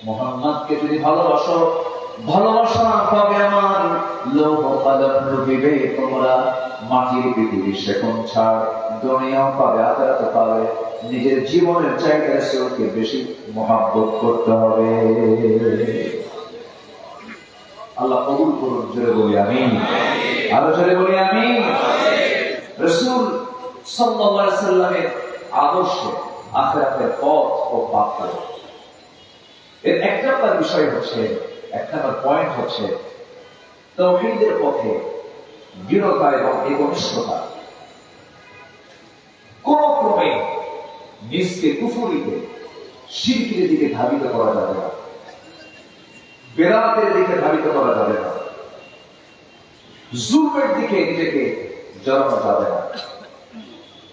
মুহাম্মদকে যদি ভালোবাসো, ভালোবাসা পাবে আমার লৌহ কলম রূপে তোমরা। মাটির পৃথিবী সেকন ছাড়, দুনিয়াও পাবে, আখিরাত পাবে। নিজের জীবনের চাইতে রাসূলকে বেশি মহব্বত করতে হবে। আল্লাহ কবুল করুন। জোরে বলি আমিন। আরো জোরে বলি আমিন। রাসূল সাল্লাল্লাহু আলাইহি সাল্লামের আদর্শ আখিরাতের পথ ও পাথ। এর এক নম্বর বিষয় হচ্ছে, এক নম্বর পয়েন্ট হচ্ছে তাওহীদের পথে দৃঢ়তা এবং একনিষ্ঠতা। কোন ক্রমে নিজকে কুফরিতে, শিরকের দিকে ধাবিত করা যাবে না, বেদাতের দিকে ধাবিত করা যাবে না, জুলমের দিকে নিজেকে জড়ানো যাবে না।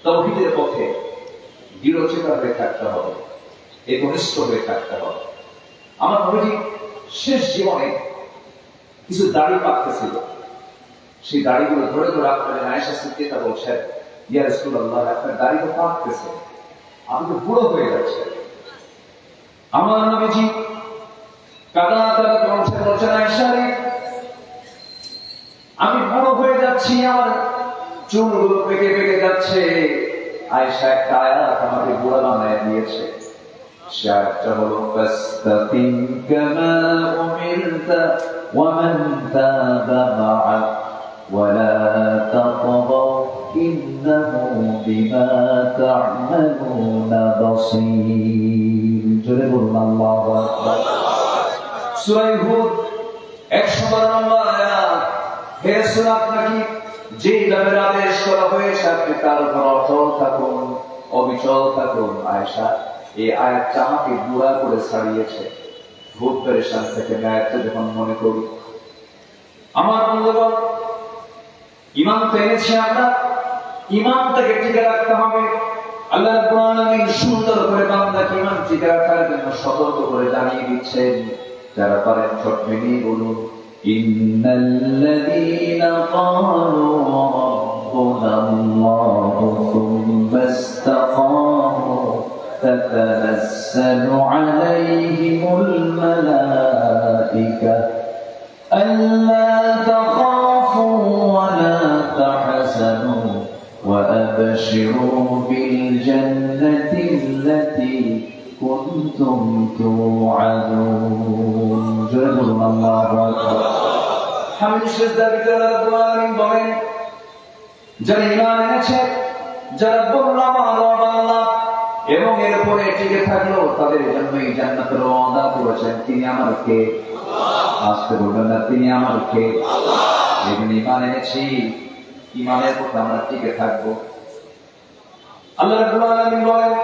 তাওহীদের পথে দৃঢ়চেতা হয়ে থাকতে হবে, একনিষ্ঠ হয়ে থাকতে হবে। আমার নবীজি শেষ জীবনে কিছু দাড়ি পাকতেছিল, সেই দাড়িগুলো ধরে ধরে আপনাদের আয়েশা সিদ্দিকা বলছেন, ইয়া রাসূলুল্লাহ, আপনার দাড়ি তো পাকতেছে, আপনি তো বুড়ো হয়ে যাচ্ছেন। আমার নবীজি কাদা কাদা বলছেন, আয়েশা রে, আমি বুড়ো হয়ে যাচ্ছি, আমার চুলগুলো পেকে পেকে যাচ্ছে। আয়েশা একটা আয়াত আমাকে বুড়া বানায় দিয়েছে। সে আয়াতটা হলো, ফাস্তাকিম কামা উমিরতা ওয়া মান তাবা মা'আক ওয়া লা তাতগাউ ইন্নাহু বিমা তা'মালুনা বাসীর। জোরে বলুন আল্লাহু আকবার। সূরা হুদ 112 নম্বর আয়াত। হে রাসূল, আপনাকে যেভাবে আদেশ করা হয়েছে আপনি তার উপর অটল থাকুন, অবিচল থাকুন। আয়েশা, এই আয়াতটা আমাকে বুড়া করে ছাড়িয়েছে। খুব পেরেশান থেকে আয়াতটা যখন মনে করি। আমার বন্ধুগণ, ঈমান তো এনেছি আমরা, ঈমানটাকে টিকে রাখতে হবে। আল্লাহ রাব্বুল আলামিন সুন্দর করে বান্দাকে ঈমান টিকে রাখার জন্য সতর্ক করে জানিয়ে দিচ্ছেন। যারা পারেন ছোট মিলিয়ে বলুন, ইন্নাল্লাযীনা ক্বালু রাব্বুনাল্লাহু সুম্মা ইসতাকামু تتنزل عليهم الملائكة ألا تخافوا ولا تحزنوا وأبشروا بالجنة التي كنتم توعدون. جل الله أكبر. حمد الشهداء بجلال رب العالمين بغين جل إيمان نشهد جل بلما رب الله এবং এর উপরে টিকে থাকলো তাদের জন্যই জান্নাতের ওয়াদা করেছেন। তিনি আমার কে? আসতে বলবেন না, তিনি আমার কে? এখানে ঈমান এনেছি, ঈমানের উপর আমরা টিকে থাকবো। আল্লাহ রাব্বুল আলামিন বলেন,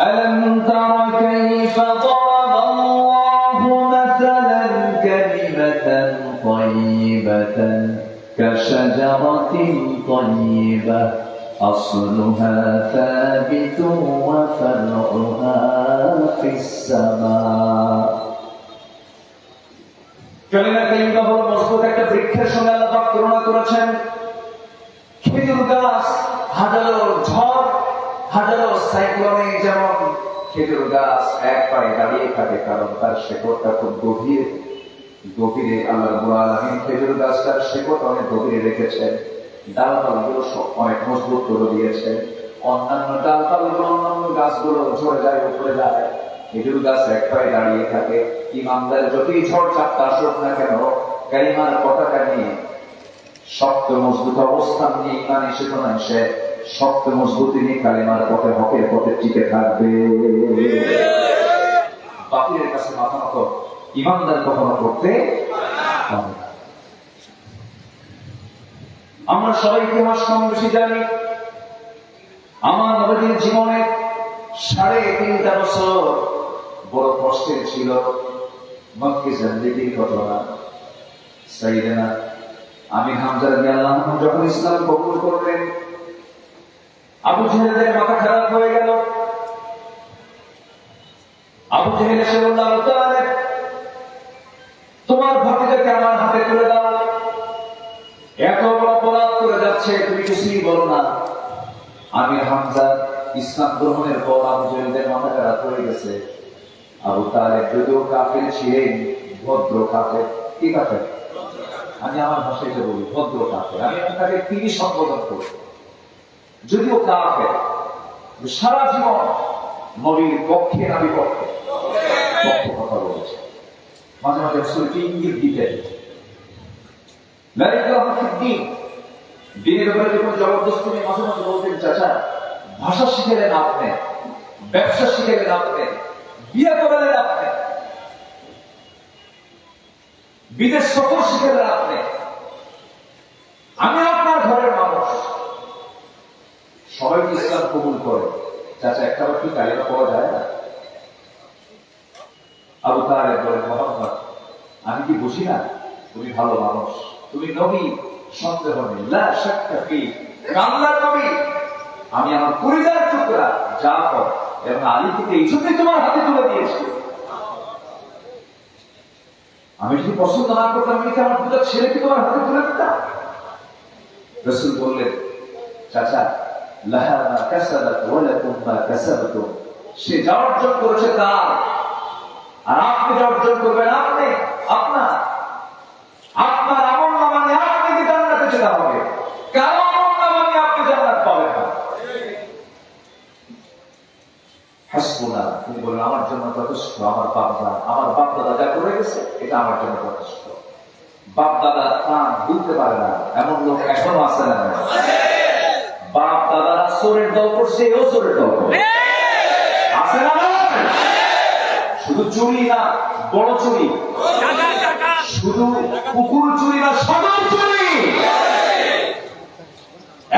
আলাম তারা কাইফা দারাবাল্লাহু মাসালান কালিমাতান তাইয়িবাতান কাশাজারাতিন তাইয়িবাহ أصلها ثابت وفرعها في السماء. কালিমা তাইয়্যিবা হলো মজবুত একটা বৃক্ষের সঙ্গে আল্লাহ পাক তুলনা করেছেন। খেজুর গাছ হাজারো ঝড়, হাজারো সাইক্লোনে যেমন খেজুর গাছ এক পায়ে দাঁড়িয়ে থাকে, কারণ তার শেকড়টা খুব গভীরে। আল্লাহ রাব্বুল আলামিন খেজুর গাছটার শেকড় অনেক গভীরে রেখেছেন। ডালপালাগুলো সব অনেক মজবুত করে দিয়েছে। অন্যান্য ডালপালাগুলো, অন্যান্য গাছগুলো ঝরে যায়, উপরে যায়, খেজুর গাছ এক পায়ে দাঁড়িয়ে থাকে। ইমানদার যতই ঝড় ঝাপটা আসুক না কেন, কালিমার পতাকা নিয়ে শক্ত মজবুত অবস্থান নিয়ে ইমান এসে তো না, সে শক্ত মজবুতি নিয়ে কালিমার পথে, হকের পথে টিকে থাকবে। বাতিলের কাছে মাথা নত ইমানদার কখনো করতে পারে না। আমরা সবাই ইতিহাস কম বেশি জানি। আমার নবীর জীবনে 3.5 বছর বড় কষ্টের ছিল। মক্কি জিন্দেগির ঘটনা। সাইয়েদনা আমির হামজা রাদিয়াল্লাহু আনহু যখন ইসলাম কবুল করলেন, আবু জেহেলের মাথা খারাপ হয়ে গেল। আবু জেহেল এসে বলল, আবু তালেব, তোমার ভাতিজাকে আমার হাতে তুলে দাও। এত বড় অপরাধ করে যাচ্ছে, তুমি কিছুই বলো না। আমির হামজা ইসলাম গ্রহণের পর আবু জেহেলের মাথা খারাপ হয়ে গেছে। আবু তালেব যদিও কাফের ছিলেন, ভদ্র কাফের। কি কাফের? আমি আমার ভাষায় বলি ভদ্র কাফের। আমি তাকে তিনি সম্বোধন করি। যদিও কাফের, সারা জীবন নবীর পক্ষে না বিপক্ষে কথা বলেছে। মাঝে মাঝে রাসূলকে ইঙ্গিত দিতেন। দিনের ব্যাপারে যখন জবরদস্তি নিয়ে মাঝে মাঝে বলতেন, চাচা ভাষা শিখেলেন আপনি, ব্যবসা শিখেলেন আপনি, বিয়ে করেলেন আপনি, বিদেশ সফর শিখেলেন আপনি, আমি আপনার ঘরের মানুষ, সবাই ইসলাম কবুল করে, চাচা একটা বার কি কালিমা পড়া যায় না? আবু তালেব বলেন, মুহাম্মদ, আমি কি বুঝি না তুমি ভালো মানুষ, তুমি নবী, সন্দেহ নেই, লা শাক্কা ফি, আল্লাহর নবী। আমি আমার পরিবারের টুকরা জাফর এবং আলী থেকে এই জন্যই তোমার হাতে তুলে দিয়েছি। আমি যদি পছন্দ না করতাম, আমি কি আমার দুটো ছেলেকে তোমার হাতে তুলে দিতাম? রাসূল বললেন, চাচা লাহা মা কাসাবাত ওয়া লাকুম মা কাসাবতুম, সে যা অর্জন করেছে তার, আর আপনি যা অর্জন করবেন আপনি আপনার। আপনার আমল নামা নিয়ে আপনাকে জান্নাতে যেতে হবে, কারো আমল নামা নিয়ে আপনি জান্নাত পাবেন না। হাসবুনা, তিনি বলেন আমার জন্য যথেষ্ট, আমার বাপ-দাদা যা করে গেছে এটা আমার জন্য যথেষ্ট। বাপ-দাদা কান বুঝতে পারে না এমন লোক এখনো আছে না? বাপ-দাদারা চোরের দল করছে, এও চোরের দল করছে, আছে না? শুধু চুরি না, বড় চুরি, শুধু পুকুর চুরি না, সদর চুরি।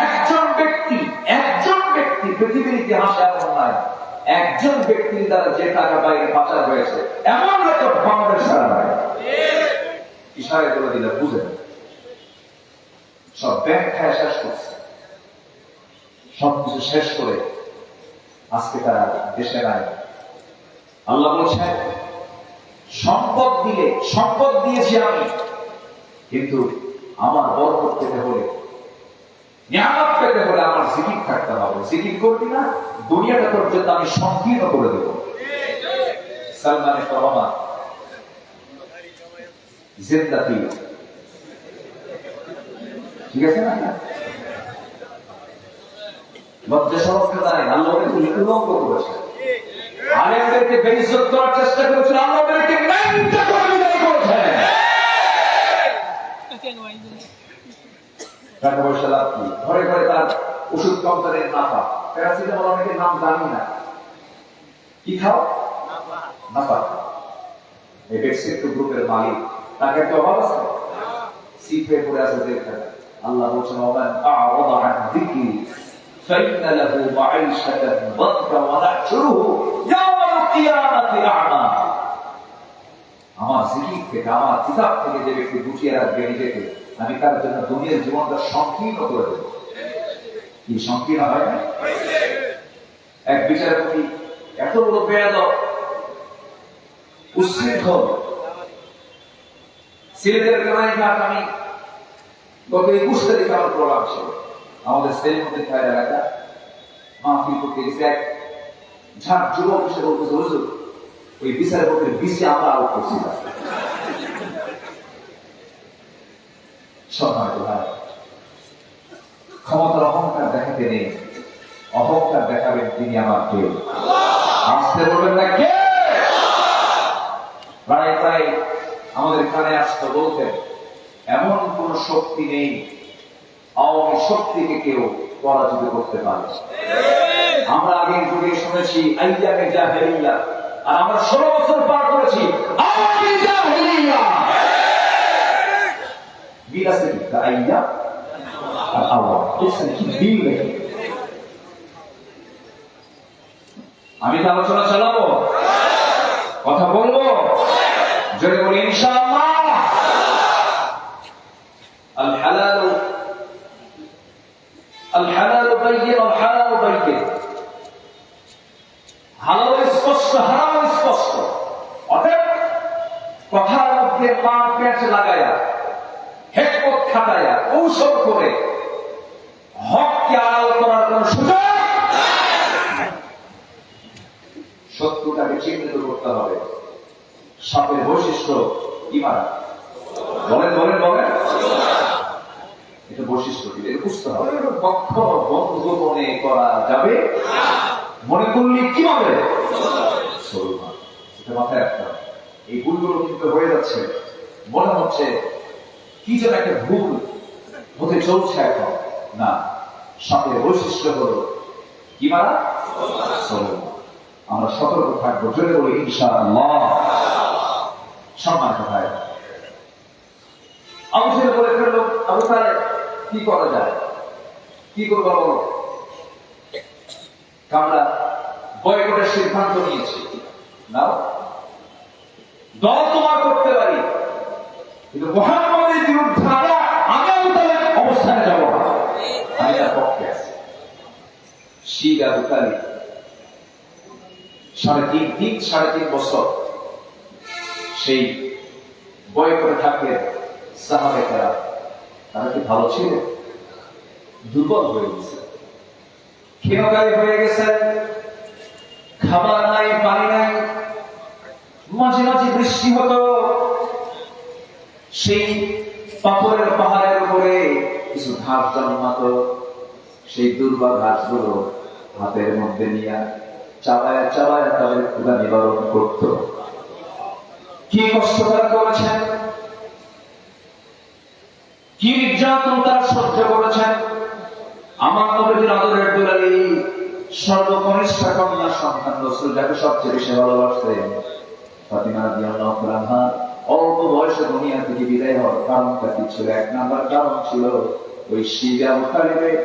একজন ব্যক্তি পৃথিবীর ইতিহাসে এমন নয়, একজন ব্যক্তির দ্বারা যে টাকা বাইরে পাচার হয়েছে এমন রেকর্ড বাংলাদেশ ছাড়া নয়। ইশারা করে দিলে বুঝেন, সব ব্যাংক খায় শেষ করছে, সবকিছু শেষ করে আজকে তারা দেশে নাই। আল্লাহ বলছেন, সম্পদ দিয়েছি আমি, কিন্তু আমার বরকত পেতে হলে, নিয়ামত পেতে হলে আমার জিকির থাকতে হবে। জিকির করবি না, দুনিয়াটা পর্যন্ত আমি সংকীর্ণ করে দেব। সালমান রহমান জিন্দাতি, ঠিক আছে না? লজ্জা শরম নাই, আল্লাহকে উলঙ্গ করেছে, আলেমদেরকে বেইজ্জত করার চেষ্টা করেছিল, আল্লাহদেরকে ন্যায়টা করে বিদায় করেছেন। টাকা পয়সা লাভ কি? ঘরে ঘরে তার ওষুধ কাউন্টারের নাফা, প্যারাসিটামল অনেকের নাম জানি না, কি খাও? নাফা। এই বেক্সিটো গ্রুপের মালিক, তাকে একটা অভাব আছে? সিট হয়ে পড়ে আছে যেখানে। আল্লাহ বলছেন, ওমান আ'রাদা আন যিকরি ফাইন্না লাহু মাঈশাতান দানকা ওয়া নাহশুরুহু ইয়াওমাল কিয়ামাতি আ'মা। আমার জিকির থেকে, আমার কিতাব থেকে যে ব্যক্তি গুটিয়ে রাখবে নিজেকে, আমি তার জন্য দুনিয়ার জীবনটা সংকীর্ণ করে দেব। কি সংকীর্ণ হয় না? এক বিচারপতি এত বড় বেয়াদব, উচ্ছৃঙ্খল, ছেলেদের আমি গত 21 তারিখে আমার প্রোগ্রাম ছিল আমাদের সেলিমুদ্দিন খায়ের এলাকা, মাহফিল করতে গেছে। এক ঝাঁক যুবক এসে বলতেছে, হুজুর ওই বিচারপতির বিসি আমরা আউট করছিলাম। সম্মানিত ভাই, ক্ষমতার অহংকার দেখাতে নেই, অহংকার দেখাবেন তিনি আমার কে। আসতে বলবেন না কে। প্রায় প্রায় আমাদের কানে আসতে বলতেন এমন কোন শক্তি নেই আওয়ামী শক্তিকে কেউ পরাজিত করতে পারে। আমরা আগের যুগে শুনেছি আইয়ামে জাহেলিয়া, আর আমরা 16 বছর পার করেছি আওয়ামী জাহেলিয়া। বিল আছে কি আইয়া আর আওয়াম, দেখছেন কি বিল রেখে। আমি তো আলোচনা চালাবো, কথা বলবো, জোরে বলি ইনশাআল্লাহ। আল হালাল বাইয়িন ওয়াল হারাম বাইয়িন। হালাল স্পষ্ট, হারাম স্পষ্ট। অতএব কথার মধ্যে পা পেঁচ লাগায়া, হিকমত খাটায়া, কৌশল করে হককে আড়াল করার কোন সুযোগ নাই। শত্রুটাকে চিহ্নিত করতে হবে। সাপের বৈশিষ্ট্য কি মারা? বলেন বলেন বলেন, এটা বৈশিষ্ট্য কি এটা বুঝতে হবে। কখনো বন্ধু মনে করা যাবে, মনে করলে কি হবে এটা মাথায় রাখতে হবে। এই ভুলগুলো কিন্তু হয়ে যাচ্ছে, মনে হচ্ছে কি যেন একটা ভুল হতে চলছে এখন। না, সাপের বৈশিষ্ট্য হলো কি মারা? আমরা সতর্ক থাকবো, জোরে বলি ইনশাআল্লাহ। সম্মান ভাই, আবু জাহেল বলে ফেলল, আবু তালেব কি করা যায়, কি করবো বলো? আমরা বয়কটের সিদ্ধান্ত নিয়েছি। নাও, দল তোমার করতে পারি, কিন্তু মুহাম্মদের বিরুদ্ধে আমি আবু তালেব অবস্থানে যাব না, আমি তার পক্ষে আছি। শীত আবু তালেব 3.5 বছর সেই বয়কটে থাকলেন। সাহাবায়েরা তারা কি ভালো ছিল? দুর্বল হয়ে গেছে, ক্ষীণকায় হয়ে গেছে, খাবার নাই, পানি নাই, মাঝে মাঝে বৃষ্টি হতো, সেই পাথরের পাহাড়ের উপরে কিছু ঘাস জন্মাতো, সেই দুর্বল ঘাসগুলো হাতের মধ্যে নিয়ে চাবায় চাবায় তাদের ক্ষুধা নিবারণ করত। কি কষ্ট তারা করেছেন, কি নির্যাতন তারা সহ্য করেছেন। আমার নবীর আদরের দুলালী সর্বকনিষ্ঠ কন্যা সন্তান রাসূল যাকে সবচেয়ে বেশি ভালোবাসতেন, ফাতিমা রাদিয়াল্লাহু আনহা অল্প বয়সে দুনিয়া থেকে বিদায় হওয়ার কারণটা কি ছিল? 1 নাম্বার কারণ ছিল ওই শিয়া আবু তালেবের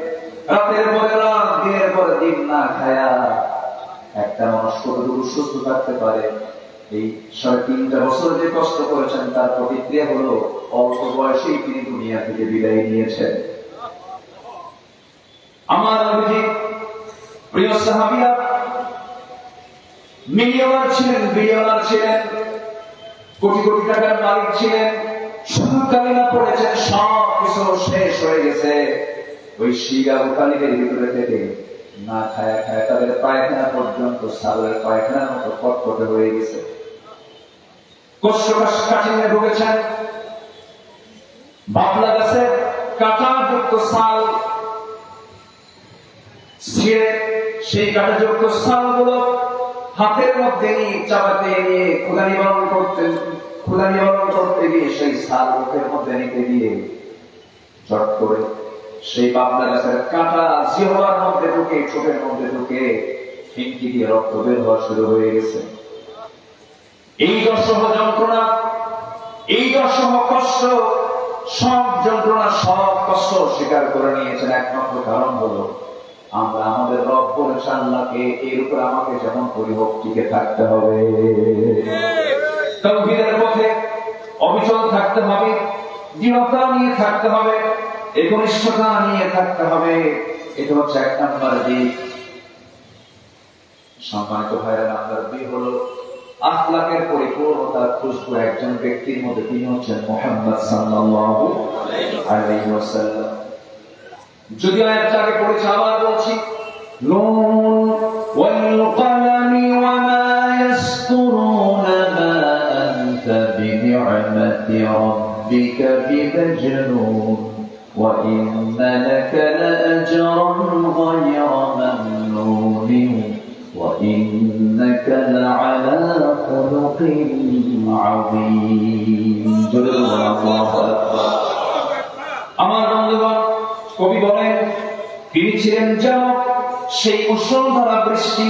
রাতের পর রাত, দিনের পর দিন না খায়া। একটা মানুষ কতটুকু সুস্থ থাকতে পারে? এই 3.5 বছর যে কষ্ট করেছেন তার প্রতিক্রিয়া হলো অল্প বয়সেই তিনি দুনিয়া থেকে বিদায় নিয়েছেন। আমার নবীজি প্রিয় সাহাবীরা মিলিয়নার ছিলেন, বিলিয়নার ছিলেন, কোটি কোটি টাকার মালিক ছিলেন, শুধু কালিমা পড়েছেন, সব কিছু শেষ হয়ে গেছে। ওই শিয়া আবু তালেবের ভিতরে থেকে না খায়া খায়া তাদের পায়খানা পর্যন্ত সালের পায়খানার মতো কটকটে হয়ে গেছে। কষ্ট কাঠিন্যে ভুগেছেন। বাবলা গাছে কাঁটাযুক্ত সাল ছিঁড়ে সেই কাঁটাযুক্ত সালগুলো হাতের মধ্যে নিয়ে চাপাতে নিয়ে ক্ষুধা নিবারণ করতে গিয়ে সেই সাল মুখের মধ্যে নিতে গিয়ে চট করে সেই বাবলা গাছের কাঁটা জিহ্বার মধ্যে ঢুকে, ঠোঁটের মধ্যে ঢুকে ফিনকি দিয়ে রক্ত বের হওয়া শুরু হয়ে গেছে। এই দর্শক যন্ত্রণা, এই দর্শক কষ্ট, সব যন্ত্রণা, সব কষ্ট স্বীকার করে নিয়েছেন। একমাত্র কারণ হলো আমরা আমাদের রব বলেছেন আল্লাহকে এর উপর আমাকে যেমন পরিভোগ টিকে থাকতে হবে, তাওহীদের পথে অবিচল থাকতে হবে, দৃঢ়তা নিয়ে থাকতে হবে, একনিষ্ঠতা নিয়ে থাকতে হবে। এটা হচ্ছে 1 নাম্বার দিক। সম্মানিত ভাইরা, নাম্বার 2 হলো আখলাকের পরিপূর্ণতা খুঁজবো একজন ব্যক্তির মধ্যে, তিনি হচ্ছেন মুহাম্মদ সাল্লাল্লাহু আলাইহি ওয়াসাল্লাম। যদি আয়াতটা আগে পড়েছি, আবার বলছি, নুন ওয়াল কলামি ওয়া মা ইয়াসতুরুনা মা আনতা বিনি'মাতি রাব্বিকা বিমজনুন وإن لك لأجرا غير ممنون وإنك لعلى خلق عظيم আমার বন্ধুগণ, কবি বলেন তিনি ছিলেন যেন সেই মুষলধারা বৃষ্টি,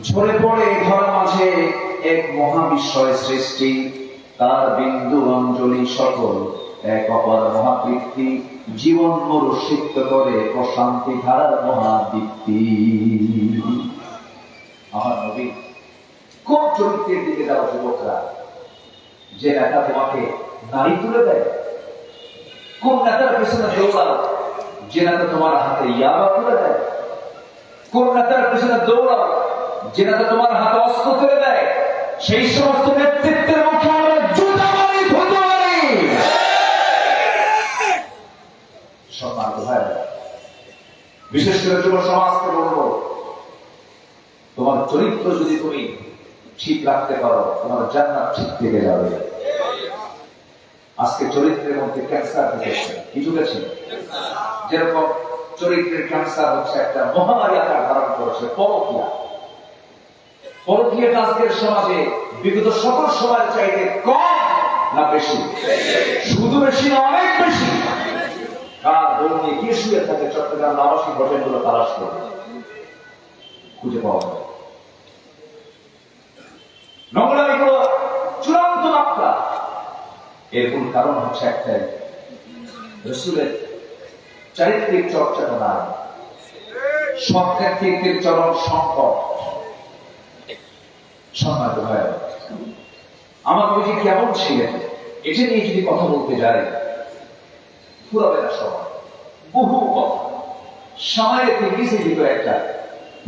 ঝরে পড়ে ঘর মাঝে এক মহাবিস্ময় সৃষ্টি। তার বিন্দু অঞ্জলি সকল এক অপার মহাকীর্তি, জীবন মরু সিদ্ধ করে প্রশান্তি ধারার মহাদীপ্তি। আমার নবী কোন চরিত্রের দিকে যাও যুবকরা, যে নেতা তোমাকে নারী তুলে দেয়? কোন নেতার পেছনে দৌড়াও, যে নেতা তোমার হাতে ইয়াবা তুলে দেয়? কোন নেতার পেছনে দৌড়াও, যে নেতা তোমার হাতে অস্ত্র তুলে দেয়? সেই সমস্ত নেতৃত্বের মুখে আমরা জুতা মারি, ধুতো মারি। সম্মানিত ভাইরা, বিশেষ করে যুব সমাজকে বলবো, তোমার চরিত্র যদি তুমি ঠিক রাখতে পারো, তোমার জান্নাত ঠিক থেকে যাবে। আজকে চরিত্রের মধ্যে ক্যান্সার ঢুকেছে, কি ঢুকেছে? যেরকম চরিত্রের ক্যান্সার হচ্ছে একটা মহামারী আকার ধারণ করেছে পরকীয়া। পরকীয়াটা আজকের সমাজে বিগত সকল সময়ের চাইতে কম না বেশি? শুধু বেশি না, অনেক বেশি। কার বউ নিয়ে কে শুয়ে থাকে চট্টগ্রাম আবাসিক হোটেলগুলো তালাশ করে খুঁজে পাওয়া যায়। নোংরামিগুলো চূড়ান্ত মাত্রা। এর মূল কারণ হচ্ছে একটাই, রাসূলের চারিত্রিক চর্চাটা নাই, সৎ নেতৃত্বের চরম সংকট। সম্মানিত ভাইরা, আমার নবী কেমন ছিলেন এটা নিয়ে যদি কথা বলতে যাই, ফুরাবে না সময়, বহু কথা। সময়ের তিরিশের ভিতরে একটা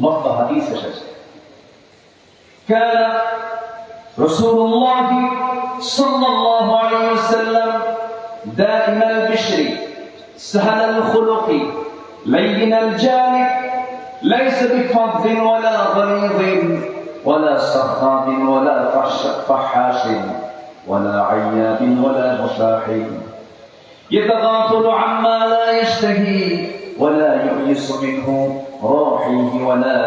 লম্বা হাদিস এসেছে। كان رسول الله صلى الله عليه وسلم دائم البشر سهل الخلق لين الجانب ليس بفظ ولا غليظ ولا سخاب ولا فحاش ولا عياب ولا مشاح يتغافل عما لا يشتهي ولا يؤيس منه راحيه ولا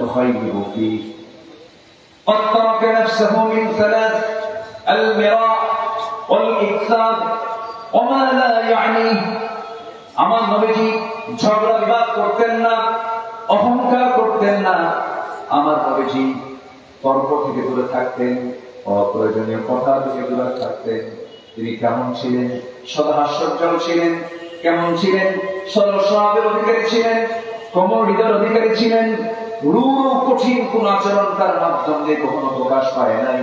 يخيب فيه قد ترك نفسه من ثلاث: المراء والإكثار وما لا يعنيه। আমার নবীজি ঝগড়া বিবাদ করতেন না, অহংকার করতেন না। আমার নবীজি তর্ক থেকে দূরে থাকতেন, অপ্রয়োজনীয় কথা থেকে দূরে থাকতেন। তিনি কেমন ছিলেন? সদা হাস্যোজ্জ্বল ছিলেন। কেমন ছিলেন? সরল স্বভাবের অধিকারী ছিলেন, কোমল হৃদয়ের অধিকারী ছিলেন। রূঢ় কঠিন কোন আচরণ তার মাধ্যম দিয়ে কখনো প্রকাশ পায় নাই।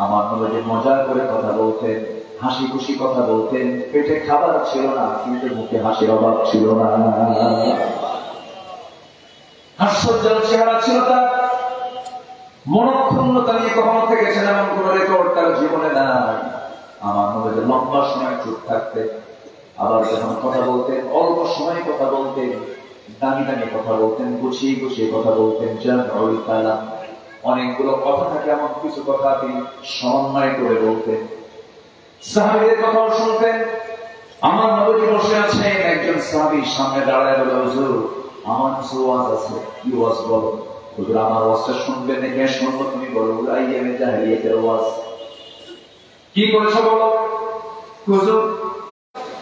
আমার নবী মজা করে কথা বলতেন, হাসি খুশি কথা বলতেন। পেটে খাবার ছিল না, কিন্তু মুখে হাসির অভাব ছিল না। হাস্যোজ্জ্বল চেহারা ছিল তার। মনক্ষুণ্ণতা নিয়ে কখনো থেকেছেন এমন কোন রেকর্ড তার জীবনে নাই। আমার নবী লম্বা সময় চুপ থাকতেন, আবার যখন কথা বলতেন অল্প সময় কথা বলতেন, দামি দামি কথা বলতেন, গুছিয়ে গুছিয়ে কথা বলতেন। জামিউল কালাম, অনেকগুলো কথা থাকে, এমন কিছু কথা তিনি সমন্বয় করে বলতেন। সাহাবীদের কথাও শুনতেন। আমার নবী বসে আছেন, একজন সাহাবী সামনে দাঁড়ায় বলে, হুজুর আমার কিছু ওয়াজ আছে। কি ওয়াজ বলো? হুজুর আমার ওয়াজটা শুনবেন নাকি? শুনবো। তুমি বলো। আইয়ামে জাহেলিয়াতের ওয়াজ। কি করেছো বলো? হুজুর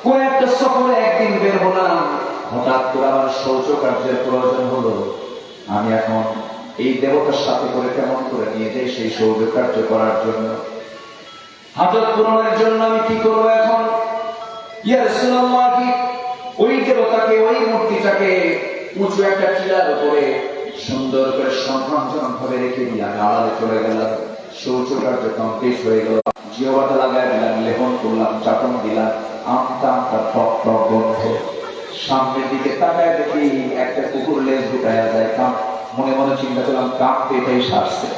কোন একটা সফরে একদিন বের হলাম, হঠাৎ করে আমার শৌচ কার্যের প্রয়োজন হলো। আমি এখন এই দেবতার সাথে করে কেমন করে নিয়ে যাই সেই শৌচ কার্য করার জন্য, হাজত পূরণের জন্য আমি কি করবো এখন? ইয়া রাসূলুল্লাহ, ওই দেবতাকে, ওই মূর্তিটাকে উঁচু একটা টিলার উপরে সুন্দর করে সম্মানজনক ভাবে রেখে দিয়ে আমি আড়ালে চলে গেলাম। শৌচ কার্য কমপ্লিট হয়ে গেল। জিহ্বাটা লাগাই দিলাম, লেহন করলাম, চাটন দিলাম, আমটা আমটা টক টক গন্ধ। সামনের দিকে তাকায় দেখি একটা কুকুর লেজ ঢুকায়া যায়। মনে মনে চিন্তা করলাম, কাপ পেটাই সারছে।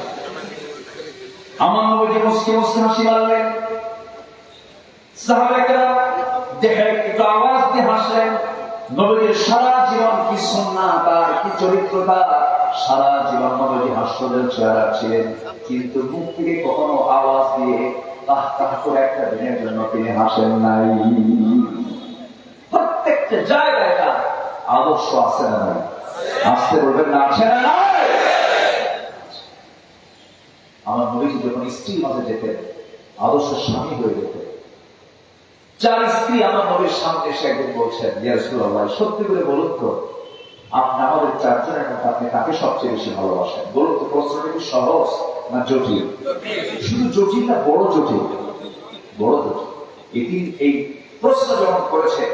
আমার নবীজি মুস্কি মুস্কি হাসি মারলেন। সাহাবায়েরা দেখে একটু আওয়াজ দিয়ে হাসলেন। নবীজির সারা জীবন কি সুন্নাহ, তার কি চরিত্র, তার সারা জীবন নবীজি হাস্যজ্জ্বল চেহারা ছিলেন, কিন্তু মুখ থেকে কখনো আওয়াজ দিয়ে কাহ কাহ করে একটা দিনের জন্য তিনি হাসেন নাই। প্রত্যেকটা প্রত্যেকটা জায়গায় তার আদর্শ আছে না নাই? আসতে বলবেন না, আছে না নাই? আমার নবীজি যখন স্ত্রীর মাঝে যেতেন, আদর্শ স্বামী হয়ে যেতেন। 4 স্ত্রী আমার নবীর সামনে এসে একদিন বলছেন, ইয়া রাসূলুল্লাহ, সত্যি করে বলুন তো, আপনি আমাদের 4 জনের মধ্যে আপনি কাকে সবচেয়ে বেশি ভালোবাসেন? বলুন তো, প্রশ্নটা কি সহজ না জটিল? শুধু জটিল না, বড় জটিল, বড় জটিল। এই প্রশ্ন যখন করেছে,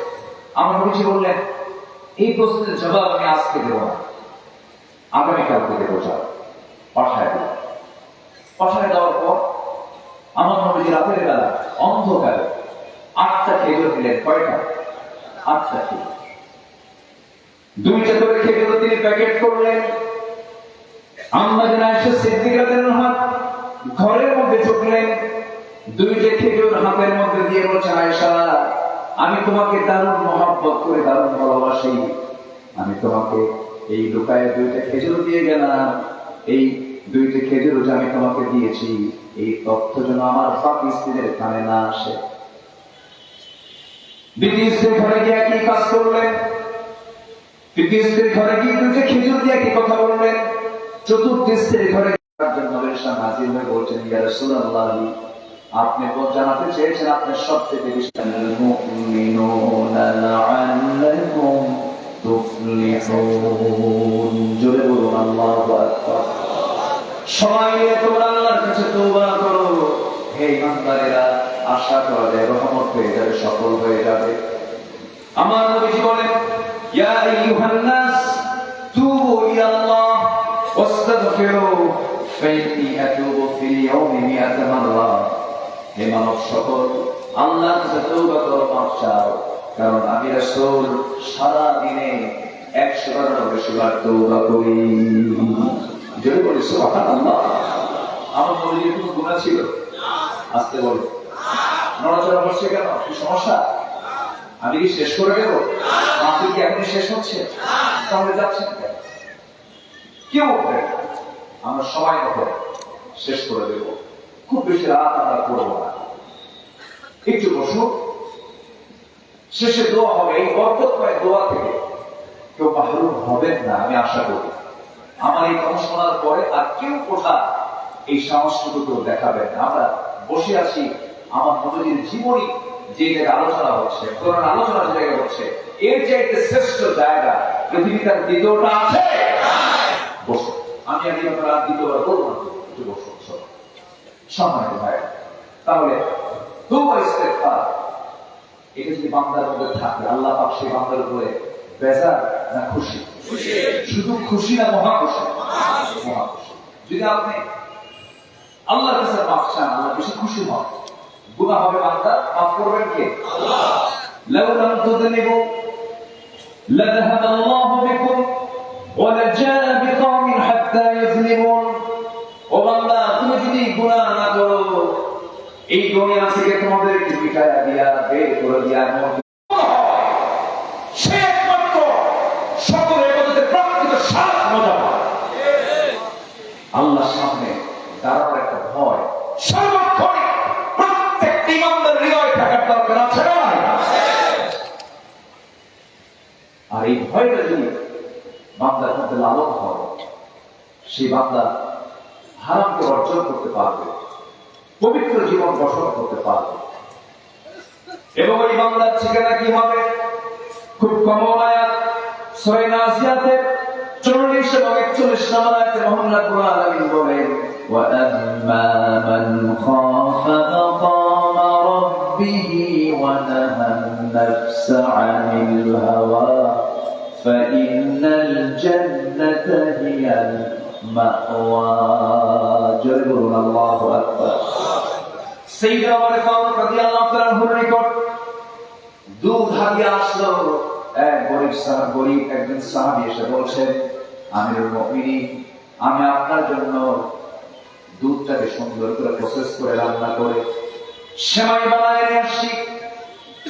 আমার নবীজি বললেন, এই প্রশ্নের জবাব আমি আজকে দেব না, আগামীকালকে দেবো। যাও, পাঠায় দিল। পাঠায় দেওয়ার পর আমার নবীজি রাতের বেলা অন্ধকারে 8টা খেজুর দিলেন। কয়টা? 8টা খেজুর। 2টা করে খেজুর তিনি প্যাকেট করলেন। আম্মা জান আয়েশা সিদ্দিকা রাদিয়াল্লাহু আনহা ঘরের মধ্যে ঢুকলেন, 2টা খেজুর হাতের মধ্যে দিয়ে বলছেন, আয়েশা, আমি তোমাকে দারুণ মহব্বত করে, দারুণ ভালোবাসি, আমি তোমাকে এই লুকায়ে 2টা খেজুর দিয়ে গেলাম। এই 2টা খেজুর যে আমি তোমাকে দিয়েছি, এই তথ্য যেন আমার বাকি স্ত্রীদের কানে না আসে। দ্বিতীয় স্ত্রীর ঘরে গিয়ে কি কাজ করলেন? তৃতীয় স্ত্রীর ঘরে গিয়ে 2টা খেজুর দিয়ে কি কথা বললেন? চতুর্থ স্ত্রীর ঘরে নবীর সামনে হাজির হয়ে বলছেন, ইয়া রাসূলুল্লাহ, আপনি জানাতে চেয়েছেন আপনার সবচেয়ে বেশি মুমিনুনা লাআল্লাকুম তুফলিহুন। জোরে বলুন আল্লাহু আকবার। সবাই তোমরা আল্লাহর কাছে তওবা করো, হে ইমানদারেরা, আশা করা যায় রহমত পেয়ে যাবে, সফল হয়ে যাবে। আমার নবীজি বলেন, ইয়া আইয়ুহান নাস তুবু ইলাল্লাহ ওয়াস্তাগফিরু ফাইন্নী আতুবু ফিল ইয়াউমি 100 মাররা। হে মানব সকল, আল্লাহর কাছে তওবা করো, মাফ চাও, কারণ আমি রাসূল সারা দিনে 100 বারেরও বেশি বার তওবা করি। জোরে বলি সুবহানাল্লাহ। আমার নবীজির কোনো গুনাহ ছিল? আস্তে বলো। নড়াচড়া হচ্ছে কেন? কি সমস্যা? আমি কি শেষ করে দেব? মাফি কি এখন শেষ হচ্ছে? তাহলে যাচ্ছেন কেন? কেউ বলবে আমরা সময় মতো শেষ করে দেব, খুব বেশি রাত আমরা করবো না, একটু বসুন, শেষে দোয়া হবে। এই বরকতময় দোয়া থেকে কেউ মাহরুম হবেন না, আমি আশা করি। আমার এই কথা শোনার পরে আর কেউ কোথাও এই সংস্কৃতিকে দেখাবেন না। আমরা বসে আছি, আমার নবীর জীবনী যে জায়গায় আলোচনা হচ্ছে, কোরআন আলোচনা যে জায়গায় হচ্ছে, এর চাইতে শ্রেষ্ঠ জায়গা পৃথিবীতে দ্বিতীয়টা আছে? বসো, আমি আগে আপনারা দ্বিতীয়বার বলবো না, একটু বসো সব সম্মানিত ভাই। তাহলে তওবা ইস্তেগফার, এটা যদি বান্দার মধ্যে থাকে, আল্লাহ পাক সেই বান্দার উপরে বেজার না খুশি? শুধু খুশি না মহা খুশি? মহা খুশি। যদি আপনি আল্লাহর কাছে মাফ চান, আল্লাহ বেশি খুশি হন। গুনাহ হবে বান্দা, মাফ করবেন কে? আল্লাহ। লাউ লাম তুযনিবু লাযাহাবাল্লাহু বিকুম ওয়া লাজাআ বিকওমিন হাত্তা ইযনিবুন। ও বান্দা, তুমি যদি গুনাহ না করো, এই দুনিয়া থেকে তোমাদেরকে মিটায়া দিয়া, বের করে দিয়া সে একমাত্র সকল ইবাদতের প্রাপ্তিত স্বাদ মজা পায়। আল্লাহর সামনে দাঁড়ানোর একটা ভয় সর্বক্ষণ প্রত্যেক ইমানদার হৃদয়ে থাকার দরকার আছে না? আর এই ভয়টা যদি বান্দার মধ্যে লালন হয়, সেই বান্দা হারামকে অর্জন করতে পারবে, পবিত্র জীবন গঠন করতে পারবে। এবং ওই বান্দার ঠিকানা কি হবে? খুব কমন আয়াত সূরা নাজিয়াতের 40 এবং 41 নম্বর আয়াতে মহান রব্বুল আলামিন বলেন, ওয়া আম্মা মান খাফা মাকামা রাব্বিহি ওয়া নাহান নাফসা আনিল হাওয়া ফাইন্নাল জান্নাতা হিয়াল মাওয়া। জোরে বলুন আল্লাহু আকবার। সাইয়্যিদনা ওমর ফারুক রাদিয়াল্লাহু তাআলা আনহুর নিকট দুধ হাদিয়া আসলো। গরিব একজন সাহাবী এসে বলছেন, আমিরুল মুমিনিন, আমি আপনার জন্য দুধটাকে সুন্দর করে প্রসেস করে রান্না করে সেমাই বানায় নিয়ে আসছি,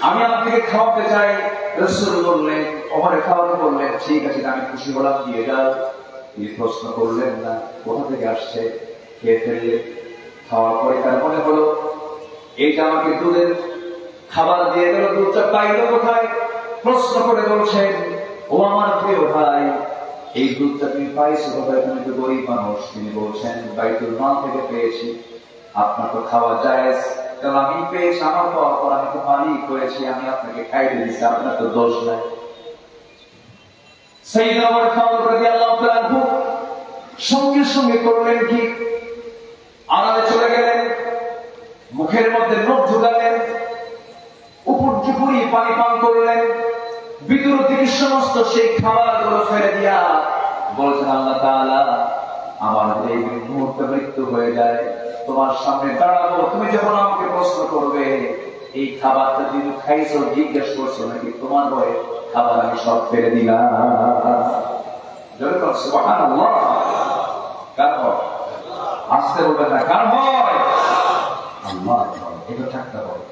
আমি আপনাকে খাওয়াতে চাই। রাসূল বললেন, ওমর ফারুক বললেন, ঠিক আছে, আমি খুশি হলাম, দিয়ে দাও। তিনি প্রশ্ন করলেন না কোথা থেকে আসছে, খেয়ে ফেললে। খাওয়ার পরে তার মনে হলো, এইটা আমাকে দুধের খাবার দিয়ে গেল, দুধটা পাইল কোথায়? প্রশ্ন করে বলছেন, ও আমার প্রিয় ভাই, এই দুধটা তুমি পাইছো কোথায়? তুমি তো গরিব মানুষ। তিনি বলছেন, বাইতুল মাল থেকে পেয়েছি। আপনার তো খাওয়া জায়েজ, কারণ আমি পেয়েছি, আমার পাওয়ার পর আমি তো মালিক হয়েছি, আমি আপনাকে খাইতে দিচ্ছি, আপনার তো দোষ নাই। সাইয়েদনা ওমর ফারুক রাদিয়াল্লাহু তাআলা আনহু সঙ্গে সঙ্গে করলেন কি, আড়ালে চলে গেলেন, মুখের মধ্যে নখ ঢুকালেন, উপর চুপুরি পানি পান করলেন, ভিতর থেকে সমস্ত সেই খাবারগুলো ফেলে দিয়া বলছেন, আল্লাহ তাআলা, আমার এই মুহূর্তে মৃত্যু হয়ে যায়, তোমার সামনে দাঁড়াবো, তুমি যখন আমাকে প্রশ্ন করবে এই খাবারটা তুমি খাইছো, জিজ্ঞেস করছো নাকি, তোমার ভয়ে খাবার আমি সব ফেলে দিলাম। সুবহানাল্লাহ। কার হয়? আসতে বলবেন না, কার হয়? আল্লাহ। এটা ঠাট্টা হয়।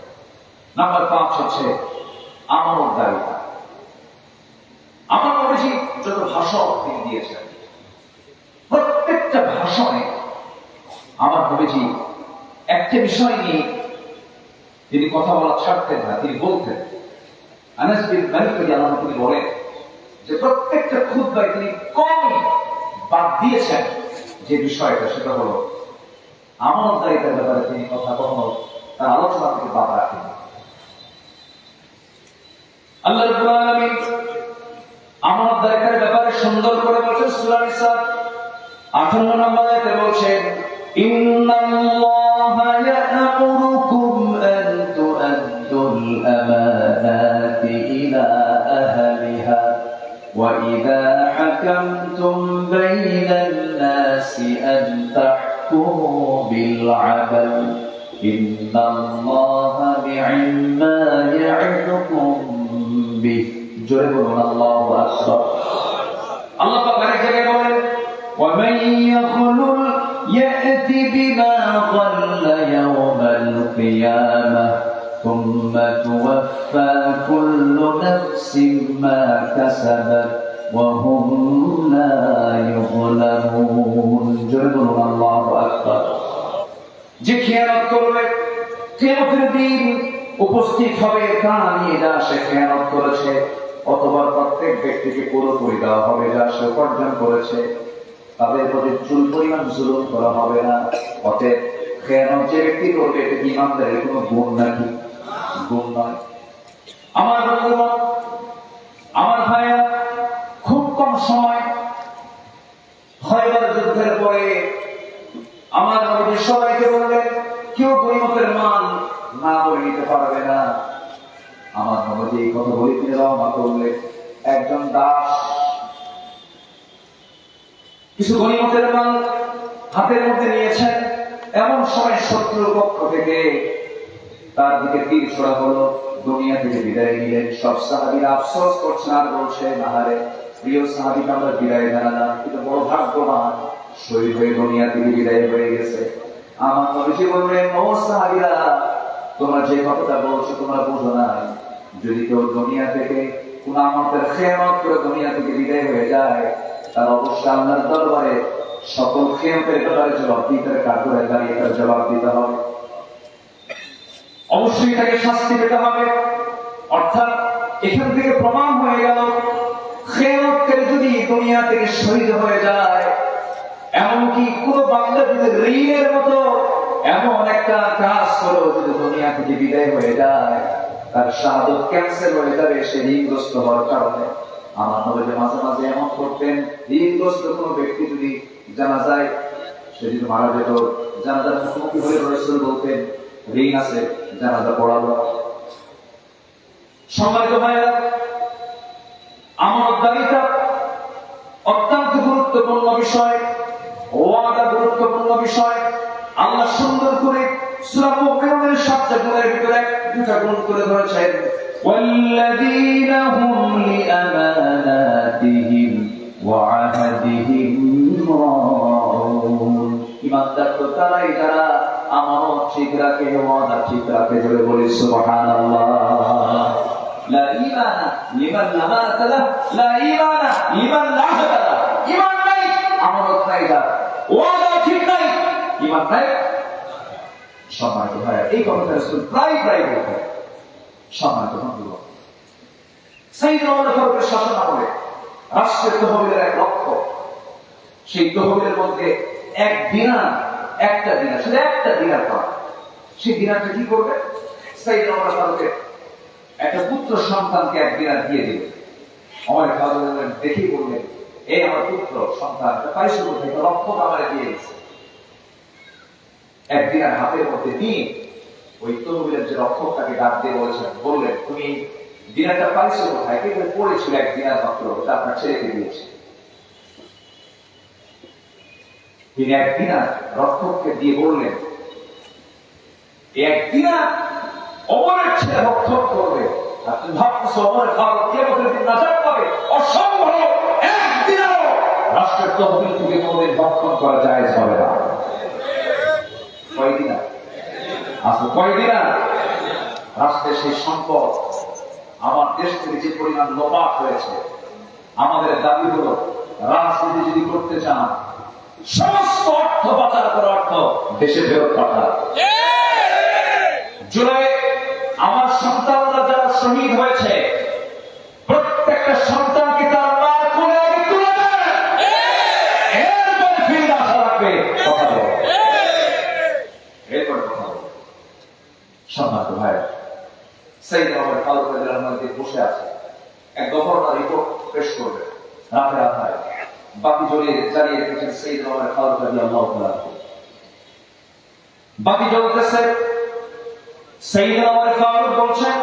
নাম্বার 5 হচ্ছে আমানতদারিতা। আমার নবীজি যত ভাষণ তিনি দিয়েছেন, প্রত্যেকটা ভাষণে আমার নবীজি একটা বিষয় নিয়ে তিনি কথা বলা ছাড়তেন না, তিনি বলতেন। আনাস বিন মালিক রাদিয়াল্লাহু আনহু তিনি বলেন যে প্রত্যেকটা খুতবায় তিনি কমই বাদ দিয়েছেন যে বিষয়টা, সেটা হলো আমানতদারিতার ব্যাপারে তিনি কথা কখনো তার আলোচনা থেকে বাদ রাখেন। আল্লাহ রাব্বুল আলামিন আমানতদারিতার ব্যাপারে সুন্দর করে বলেছেন সূরা নিসা 58 নম্বর আয়াতে বলছেন, ইন্নাল্লাহা ইয়া'মুরুকুম আন তু'আদ্দুল আমানাতি ইলা আহলিহা ওয়া ইযা হাকামতুম বাইনান নাসি আন তাহকুমু বিল 'আদল ইন্নাল্লাহা বি'মা ইয়া'দুকুম বিহি। জোরে বলুন আল্লাহু আকবার। আল্লাহ পাক আরেক জায়গায় বলেন, ومن يخلل يأتي بما ضل يوم القيامة ثم توفى كل نفس ما كسبت وهم لا يظلمون। جل الله أكبر। যে খেয়ানত করবে, কিয়ামতের দিন উপস্থিত হবে, তা নিয়ে যা সে খেয়ানত করেছে, অথবা প্রত্যেক ব্যক্তিকে পুরোপুরি দেওয়া হবে যা সে উপার্জন করেছে, তাদের প্রতি চুল পরিমাণ জুলুম করা হবে না। অতএব খেয়ানত যে ব্যক্তি করবে, এটা কি ইমানদারের কোনো গুণ নাকি? গুণ নয়। আমার বন্ধুগণ, আমার ভাইয়া, খুব কম সময় খয়বার যুদ্ধের পরে আমার নবী সবাইকে বললেন, কেউ গনিমতের মাল না করে নিতে পারবে না। আমার নবী এই কথা বলে তিনি রওনা করলেন। একজন দাস কিছু গনিমতের মাল হাতের মধ্যে নিয়েছেন, এমন সময় শত্রুর পক্ষ থেকে তার দিকে তীর ছোড়া হলো, দুনিয়া থেকে বিদায় নিলেন। সব সাহাবীরা আফসোস করছেন আর বলছেন, আহারে প্রিয় সাহাবীকে আমরা বিদায় জানালাম, কিন্তু বড় ভাগ্যবান, শহীদ হয়ে দুনিয়া থেকে বিদায় হয়ে গেছে। আমার নবীজি বললেন, ও সাহাবীরা, তোমরা যে কথাটা বলছো তোমরা বুঝো না। যদি কেউ দুনিয়া থেকে কোন আমাদের খেয়ানত করে দুনিয়া থেকে বিদায় হয়ে যায়, তার অবশ্যই আল্লাহর দরবারে সকল খেয়ানতের ব্যাপারে জবাব দিতে, কাঠগড়ে দাঁড়িয়ে তার জবাব দিতে হবে। অবশ্যই তাকে শাস্তি পেতে হবে। অর্থাৎ এখান থেকে প্রমাণ হয়ে গেল, খেয়ানত করে যদি দুনিয়া থেকে শহীদ হয়ে যায়, এমনকি কোন বান্দা যদি ঋণের মতো এমন একটা কাজ করো, যদি দুনিয়া থেকে বিদায় হয়ে যায়, তার শাহাদত ক্যান্সেল হয়ে যাবে সে ঋণগ্রস্ত হওয়ার কারণে। আমার নবী মাঝে মাঝে এমন করতেন, ঋণগ্রস্ত কোনো ব্যক্তি যদি জানা যায়, সে যদি মারা যেত, জানাজার মুখোমুখি হয়ে রাসূল বলতেন, ঋণ আছে, জানাজা পড়াবো। সম্মানিত ভাইরা, আমানতদারিতা অত্যন্ত গুরুত্বপূর্ণ বিষয়, ওয়াদা গুরুত্বপূর্ণ বিষয়। আল্লাহ সুন্দর করে সূরা মুমিনুনের 7টা গুণের ভিতরে 2টা গুণ করে ধরেছেন, ওয়াল্লাযীনা হুম লিআমানাতিহিম ওয়া আহদিহিম রাউন। ঈমানদার তো তারাই যারা আমানত ঠিক রাখে, ওয়াদা ঠিক রাখে। জোরে বলি সুবহানাল্লাহ। লা ঈমানা লিমান লা আমানাতা লাহু, লা ঈমানা লিমান লা আহদা লাহু। ঈমান নাই, আমানত নাই, ওয়াদা ঠিক নাই, ঈমান নাই। সম্মানিত ভাইরা, এই কথাটা রাসূল প্রায় বলতেন। সম্মানিত বন্ধুগণ, সাইয়েদনা ওমর ফারুকের শাসনামলে রাষ্ট্রের তহবিলের এক লক্ষ্য, সেই তহবিলের মধ্যে এক দিনার, একটা দিনার, শুধু একটা দিনার পাওয়া। সেই দিনারটা কি করবে? সাইয়েদনা ওমর ফারুকের একটা পুত্র সন্তানকে এক দিনার দিয়ে দিবে। ওমর ফারুক দেখেই বললেন, এই আমার পুত্র সন্তান পাইছো কোথায়? রক্ষক আমারে দিয়ে গেছে। এক দিনার হাতের মধ্যে নিয়ে ওই তহবিলের যে রক্ষক তাকে ডাক দিয়ে বললেন, তুমি দিনারটা পাইছো কোথায়? কে পড়েছিল এক দিনার মাত্র, ওটা আপনার ছেলেকে দিয়েছে। তিনি এক দিনার রক্ষককে দিয়ে বললেন, এক দিনার ওমরের ছেলে রক্ষক করবে, আর তুমি ভাবতেছো ওমর ফারুক কিয়ামতের দিন নাজাত পাবে? অসম্ভব। এক দিনারও রাষ্ট্রের তহবিল থেকে কোনদিন রক্ষণ করা জায়েজ হবে না। কয় দিনার? আসলে কয় দিনার? রাষ্ট্রের সেই সম্পদ আমার দেশ থেকে যে পরিমাণ লোপাট হয়েছে, আমাদের দাবি হলো রাজনীতি যদি করতে চান সমস্ত অর্থ পাচার করা অর্থ দেশে ফেরত পাঠান। জুলাই আমার সন্তানরা যারা শহীদ হয়েছে, প্রত্যেকটা সন্তানকে তার মার কোলে আগে তুলে দেন, এরপর ফিরে আসা লাগবে। কথা বল, এরপর কথা বল। সম্মানিত ভাই, সাইয়েদনা ওমর ফারুক রাদিয়াল্লাহু আনহু বসে আছে, এক গভর্নর রিপোর্ট পেশ করবে রাতে রাতে, বাতি জ্বালিয়ে রেখেছেন সাইয়েদনা ওমর ফারুক রাদিয়াল্লাহু আনহু। বাতি জ্বলতেছে, সাইয়েদনা ওমর ফারুক বলছেন,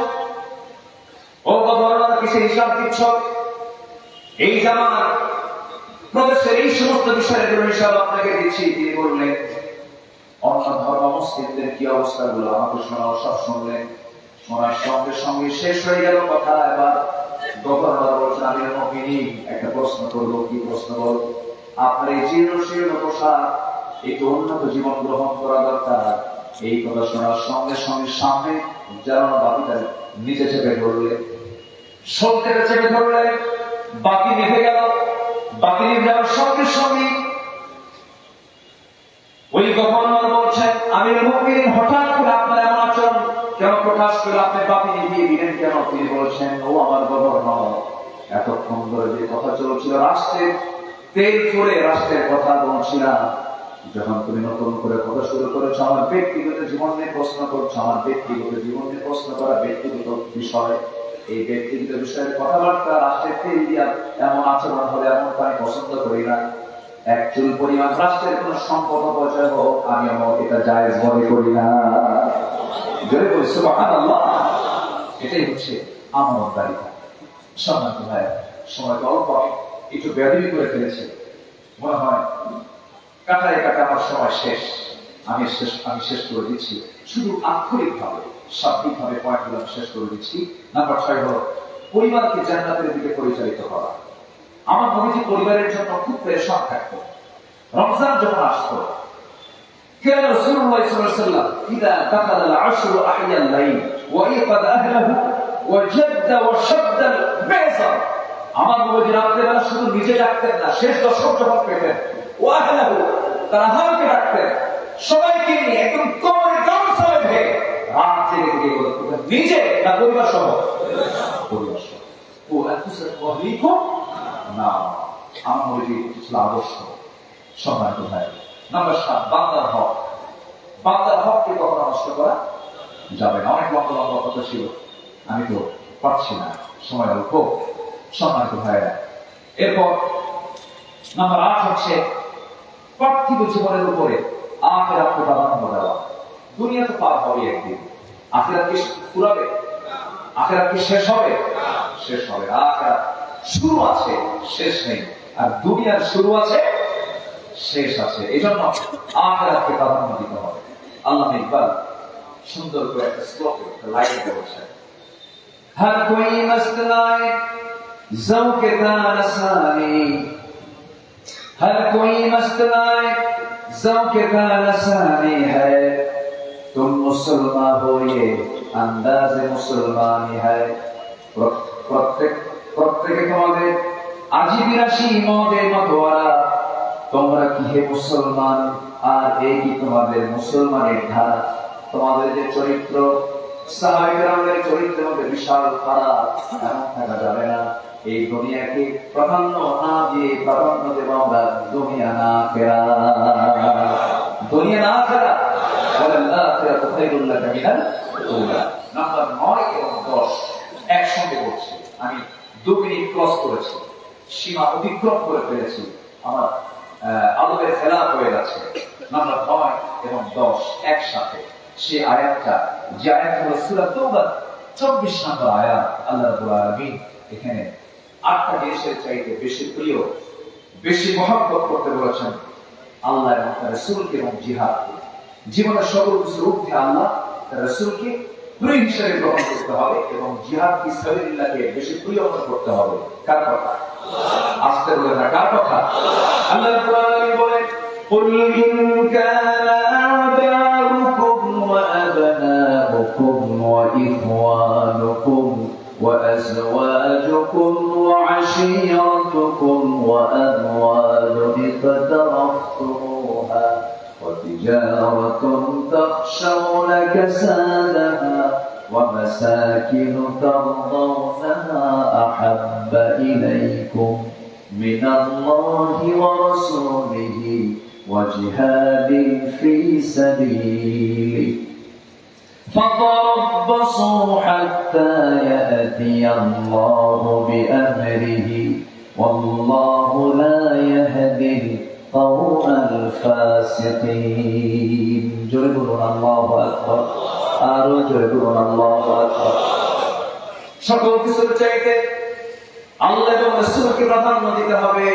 ও গভর্নর, কিসে হিসাব দিচ্ছ? এই জামানার প্রদেশের এই সমস্ত বিষয়ের হিসাব আপনাকে দিচ্ছি। তিনি বললেন, অন্য ধর্ম মুসলিমদের কি অবস্থাগুলো আমাকে শোনাও। সব শুনলেন, শোনার সঙ্গে সঙ্গে শেষ হয়ে গেল কথা। এবার গভর্নর বলছেন, আমি একটা প্রশ্ন করবো। কি প্রশ্ন? বল। আপনার এই জীর্ণশীর্ণ পোশাক, একটু উন্নত জীবন গ্রহণ করা দরকার। এই কথা শোনার সঙ্গে সঙ্গে সামনে জ্বালানো বাতিটা নিচে চেপে ধরলেন, সলতে চেপে ধরলেন, বাতি নিভে গেল। বাতি নিভে যাওয়ার সঙ্গে সঙ্গে ওই গভর্নর বলছেন, আমিরুল মুমিনিন, হঠাৎ করে আপনার এমন আচরণ কেন প্রকাশ করে? আপনি বাতি নিভিয়ে দিলেন কেন? তিনি বলছেন, ও আমার গভর্নর, এতক্ষণ ধরে যে কথা চলছিল রাষ্ট্রের তেল করে রাষ্ট্রের কথা বলছিলাম, যখন তুমি নতুন করে কথা শুরু করেছো, আমার ব্যক্তিগত জীবন নিয়ে প্রশ্ন করছো। আমার ব্যক্তিগত জীবন নিয়ে প্রশ্ন করা ব্যক্তিগত বিষয়, এই ব্যক্তিগত বিষয়ের কথাবার্তা রাষ্ট্রের তেল দিয়া এমন আচরণ হলে এমন আমি পছন্দ করি না। এক চুল পরিমাণ রাষ্ট্রের কোন সম্পদ অপচয় হোক, আমি আমার এটা জায়েজ মনে করি না। জোরে বলি সুবহানাল্লাহ। এটাই হচ্ছে আমানতদারিতা। সম্মানিত ভাই, সময়টা অল্প, একটু বেয়াদবি করে ফেলেছে, মনে হয় কাটায় কাটা আমার সময় শেষ। আমি শেষ করে দিচ্ছি, শুধু আক্ষরিক ভাবে, শাব্দিক ভাবে পয়েন্টগুলো আমি শেষ করে দিচ্ছি। নাম্বার 6 হলো পরিবারকে জান্নাতের দিকে পরিচালিত করা। আমার নবীজি পরিবারের জন্য খুব পেরেশান থাকতো। রমজান যখন আসতো, كان رسول الله صلى الله عليه وسلم إذا دخل العشر أحيا الليل وأيقظ أهله وجد وشد البيضة। আমার নবীজি রাত্রেবেলা শুধু নিজে ডাকতেন না, শেষ দশক যখন পেতেন, ও আহলাহু, তার আহলকে ডাকতেন, সবাইকে নিয়ে একদম কোমরে গামছা বেঁধে রাত জেগে থেকে নিজে না পরিবার সহ? পরিবার সহ। ও আনফুসাকুম ওয়া আহলিকুম না, আমার নবীজি ছিল আদর্শ। সম্মানিত ভাই, নাম্বার 7, বান্দার হক। বান্দার হককে কখনো নষ্ট করা যাবে না। অনেক লম্বা লম্বা কথা ছিল, আমি তো পারছি না, সময় অল্প। সম্মানিত ভাইরা, এরপর নাম্বার 8 হচ্ছে পার্থিব জীবনের উপরে আখিরাতকে প্রাধান্য দেওয়া। দুনিয়া তো পার হবে একদিন, আখিরাত কি পুরাবে? আখিরাত কি শেষ হবে? শেষ হবে। আখিরাত শুরু আছে, শেষ নেই। আর দুনিয়ার শুরু আছে, শেষ আছে। এই জন্য আখিরাতকে প্রাধান্য দিতে হবে। আল্লামা ইকবাল সুন্দর করে একটা শ্লোকে একটা লাইন বলেছেন, हर कोई मस्त लाए ज़ौक़ तानसानी, हर कोई मस्त लाए ज़ौक़ तानसानी है, तुम मुसलमान हो ये अंदाज़ मुसलमानी है। প্রত্যেকে তোমাদের আজীবী রাশি মদের মতোয়ারা, তোমরা কি হে মুসলমান, আর এই কি তোমাদের মুসলমানের ধারা। তোমাদের যে চরিত্র, সাহাবায়ে কেরামের চরিত্রের মধ্যে বিশাল ফারাক এমন থাকা যাবে না। এই দুনিয়াকে প্রাধান্য না দিয়ে প্রাধান্য দেব আমরা দুনিয়া না ফেরা, দুনিয়া না ফেরা। আল্লাহ আখিরাতু খায়রুল লাকা মিনাল দুনিয়া। নাম্বার 9 এবং 10 একসঙ্গে পড়ছি। আমি 2 মিনিট ক্রস করেছি, সীমা অতিক্রম করে ফেলেছি, আমার আলোকের খেলাপ হয়ে যাচ্ছে। নাম্বার 9 এবং 10 একসাথে। সেই আয়াতটা, যে আয়াত হলো সূরা তাওবা 24 নম্বর আয়াত। আল্লাহ রাব্বুল আলামিন এখানে 8টা জিনিসের চাইতে বেশি প্রিয়, বেশি মহব্বত করতে বলেছেন আল্লাহ এবং তার রাসূলকে এবং জিহাদকে। জীবনের সকল কিছুর ঊর্ধ্বে আল্লাহ তার রাসূলকে প্রিয় হিসেবে গ্রহণ করতে হবে এবং জিহাদ ফি সাবিলিল্লাহকে বেশি প্রিয় মনে করতে হবে। কার কথা? আস্তে বলে না, কার কথা? আল্লাহ রাব্বুল আলামিন বলেন, قُلْ إِنْ كَانَ آبَاؤُكُمْ وَأَبْنَاؤُكُمْ وَإِخْوَانُكُمْ وَأَزْوَاجُكُمْ وَعَشِيرَتُكُمْ وَأَمْوَالٌ اقْتَرَفْتُمُوهَا وَتِجَارَةٌ تَخْشَوْنَ كَسَادَهَا وَمَسَاكِنُ تَرْضَوْنَهَا أَحَبَّ إِلَيْكُمْ مِنَ اللَّهِ وَرَسُولِهِ وَجِهَادٍ فِي سَبِيلِهِ فَتَرَبَّصُوا حَتَّى يَأْتِيَ اللَّهُ بِأَمْرِهِ وَاللَّهُ لَا يَهْدِي الْقَوْمَ الْفَاسِقِينَ। জোরে বলুন আল্লাহু আকবার, আরো জোরে বলুন আল্লাহু আকবার। সকল কিছুর চাইতে আল্লাহ এবং রাসূলকে প্রাধান্য দিতে হবে,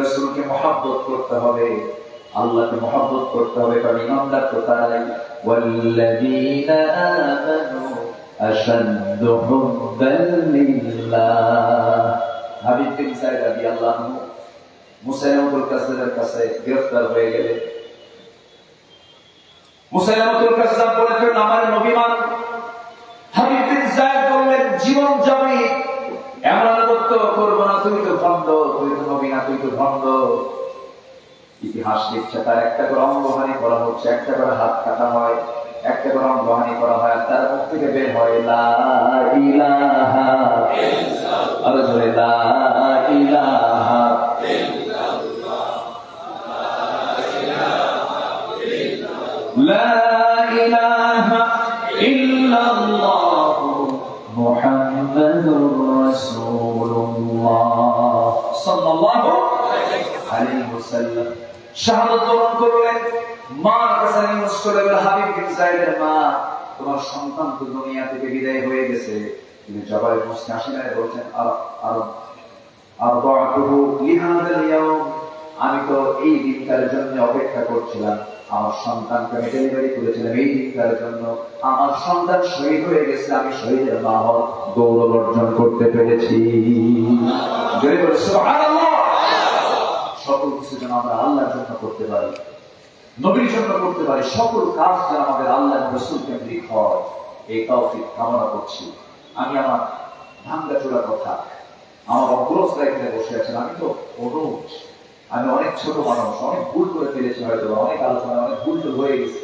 রাসূলকে মহব্বত করতে হবে, আল্লাহকে মহব্বত করতে হবে। কারণ ইমানদার তো তারাই, ওয়াল্লাযীনা আমানু আশাদ্দু হুব্বান লিল্লাহ। হাবিব বিন সাইদ রাদিয়াল্লাহু আনহু মুসাইলামাতুল কাযযাবের কাছে গ্রেফতার হয়ে গেলেন। মুসাইলামাতুল কাযযাব বলেছেন, আমার নবী মান। হাবিব বিন সাইদ বললেন, জীবন যাবে এমন আনুগত্য করবো না, তুই তো ভণ্ড, তুই তো নবী না, তুই তো ভণ্ড। ইতিহাস লিখছে তার একটা করে অঙ্গহানি করা হচ্ছে, একটা করে হাত কাটা হয়, একটা করে অঙ্গহানি করা হয়, তার মুখ থেকে বের হয় লা ইলাহা ইল্লাল্লাহ, আরো জোরে লা ইলাহা ইল্লাল্লাহ, লা ইলাহা ইল্লাল্লাহ মুহাম্মাদুর রাসূলুল্লাহ সাল্লাল্লাহু আলাইহি ওয়াসাল্লাম। শাহাদাত বরণ করলেন। মার কাছে নিমস করে বলে, হাবিব বিন সাইদের মা, তোমার সন্তান তো দুনিয়া থেকে বিদায় হয়ে গেছে। তিনি জবাবে মুসকে আসিনায় বলছেন, আরদাতুহু লিহাদাল ইয়াউম, আমি তো এই দিনটার জন্য অপেক্ষা করছিলাম। আমার সন্তানকে আমি ডেলিভারি করেছিলাম এই দিনটার জন্য। আমার সন্তান শহীদ হয়ে গেছে, আমি শহীদের মা হওয়ার গৌরব অর্জন করতে পেরেছি। জোরে বলে সুবহানাল্লাহ। সকল কিছু যেন আমরা আল্লাহর জন্য করতে পারি, নবীর জন্য করতে পারি, সকল কাজ যেন আমাদের আল্লাহ রাসূল কেন্দ্রিক হয়, এই তৌফিক কামনা করছি। আমি আমার ভাঙ্গাচোরা কথা, আমার অগ্রস্থায় এখানে বসে আছেন, আমি তো অনুজ, আমি অনেক ছোট মানুষ, অনেক ভুল করে ফেলেছি, হয়তো অনেক আলোচনা অনেক ভুল হয়ে গেছে।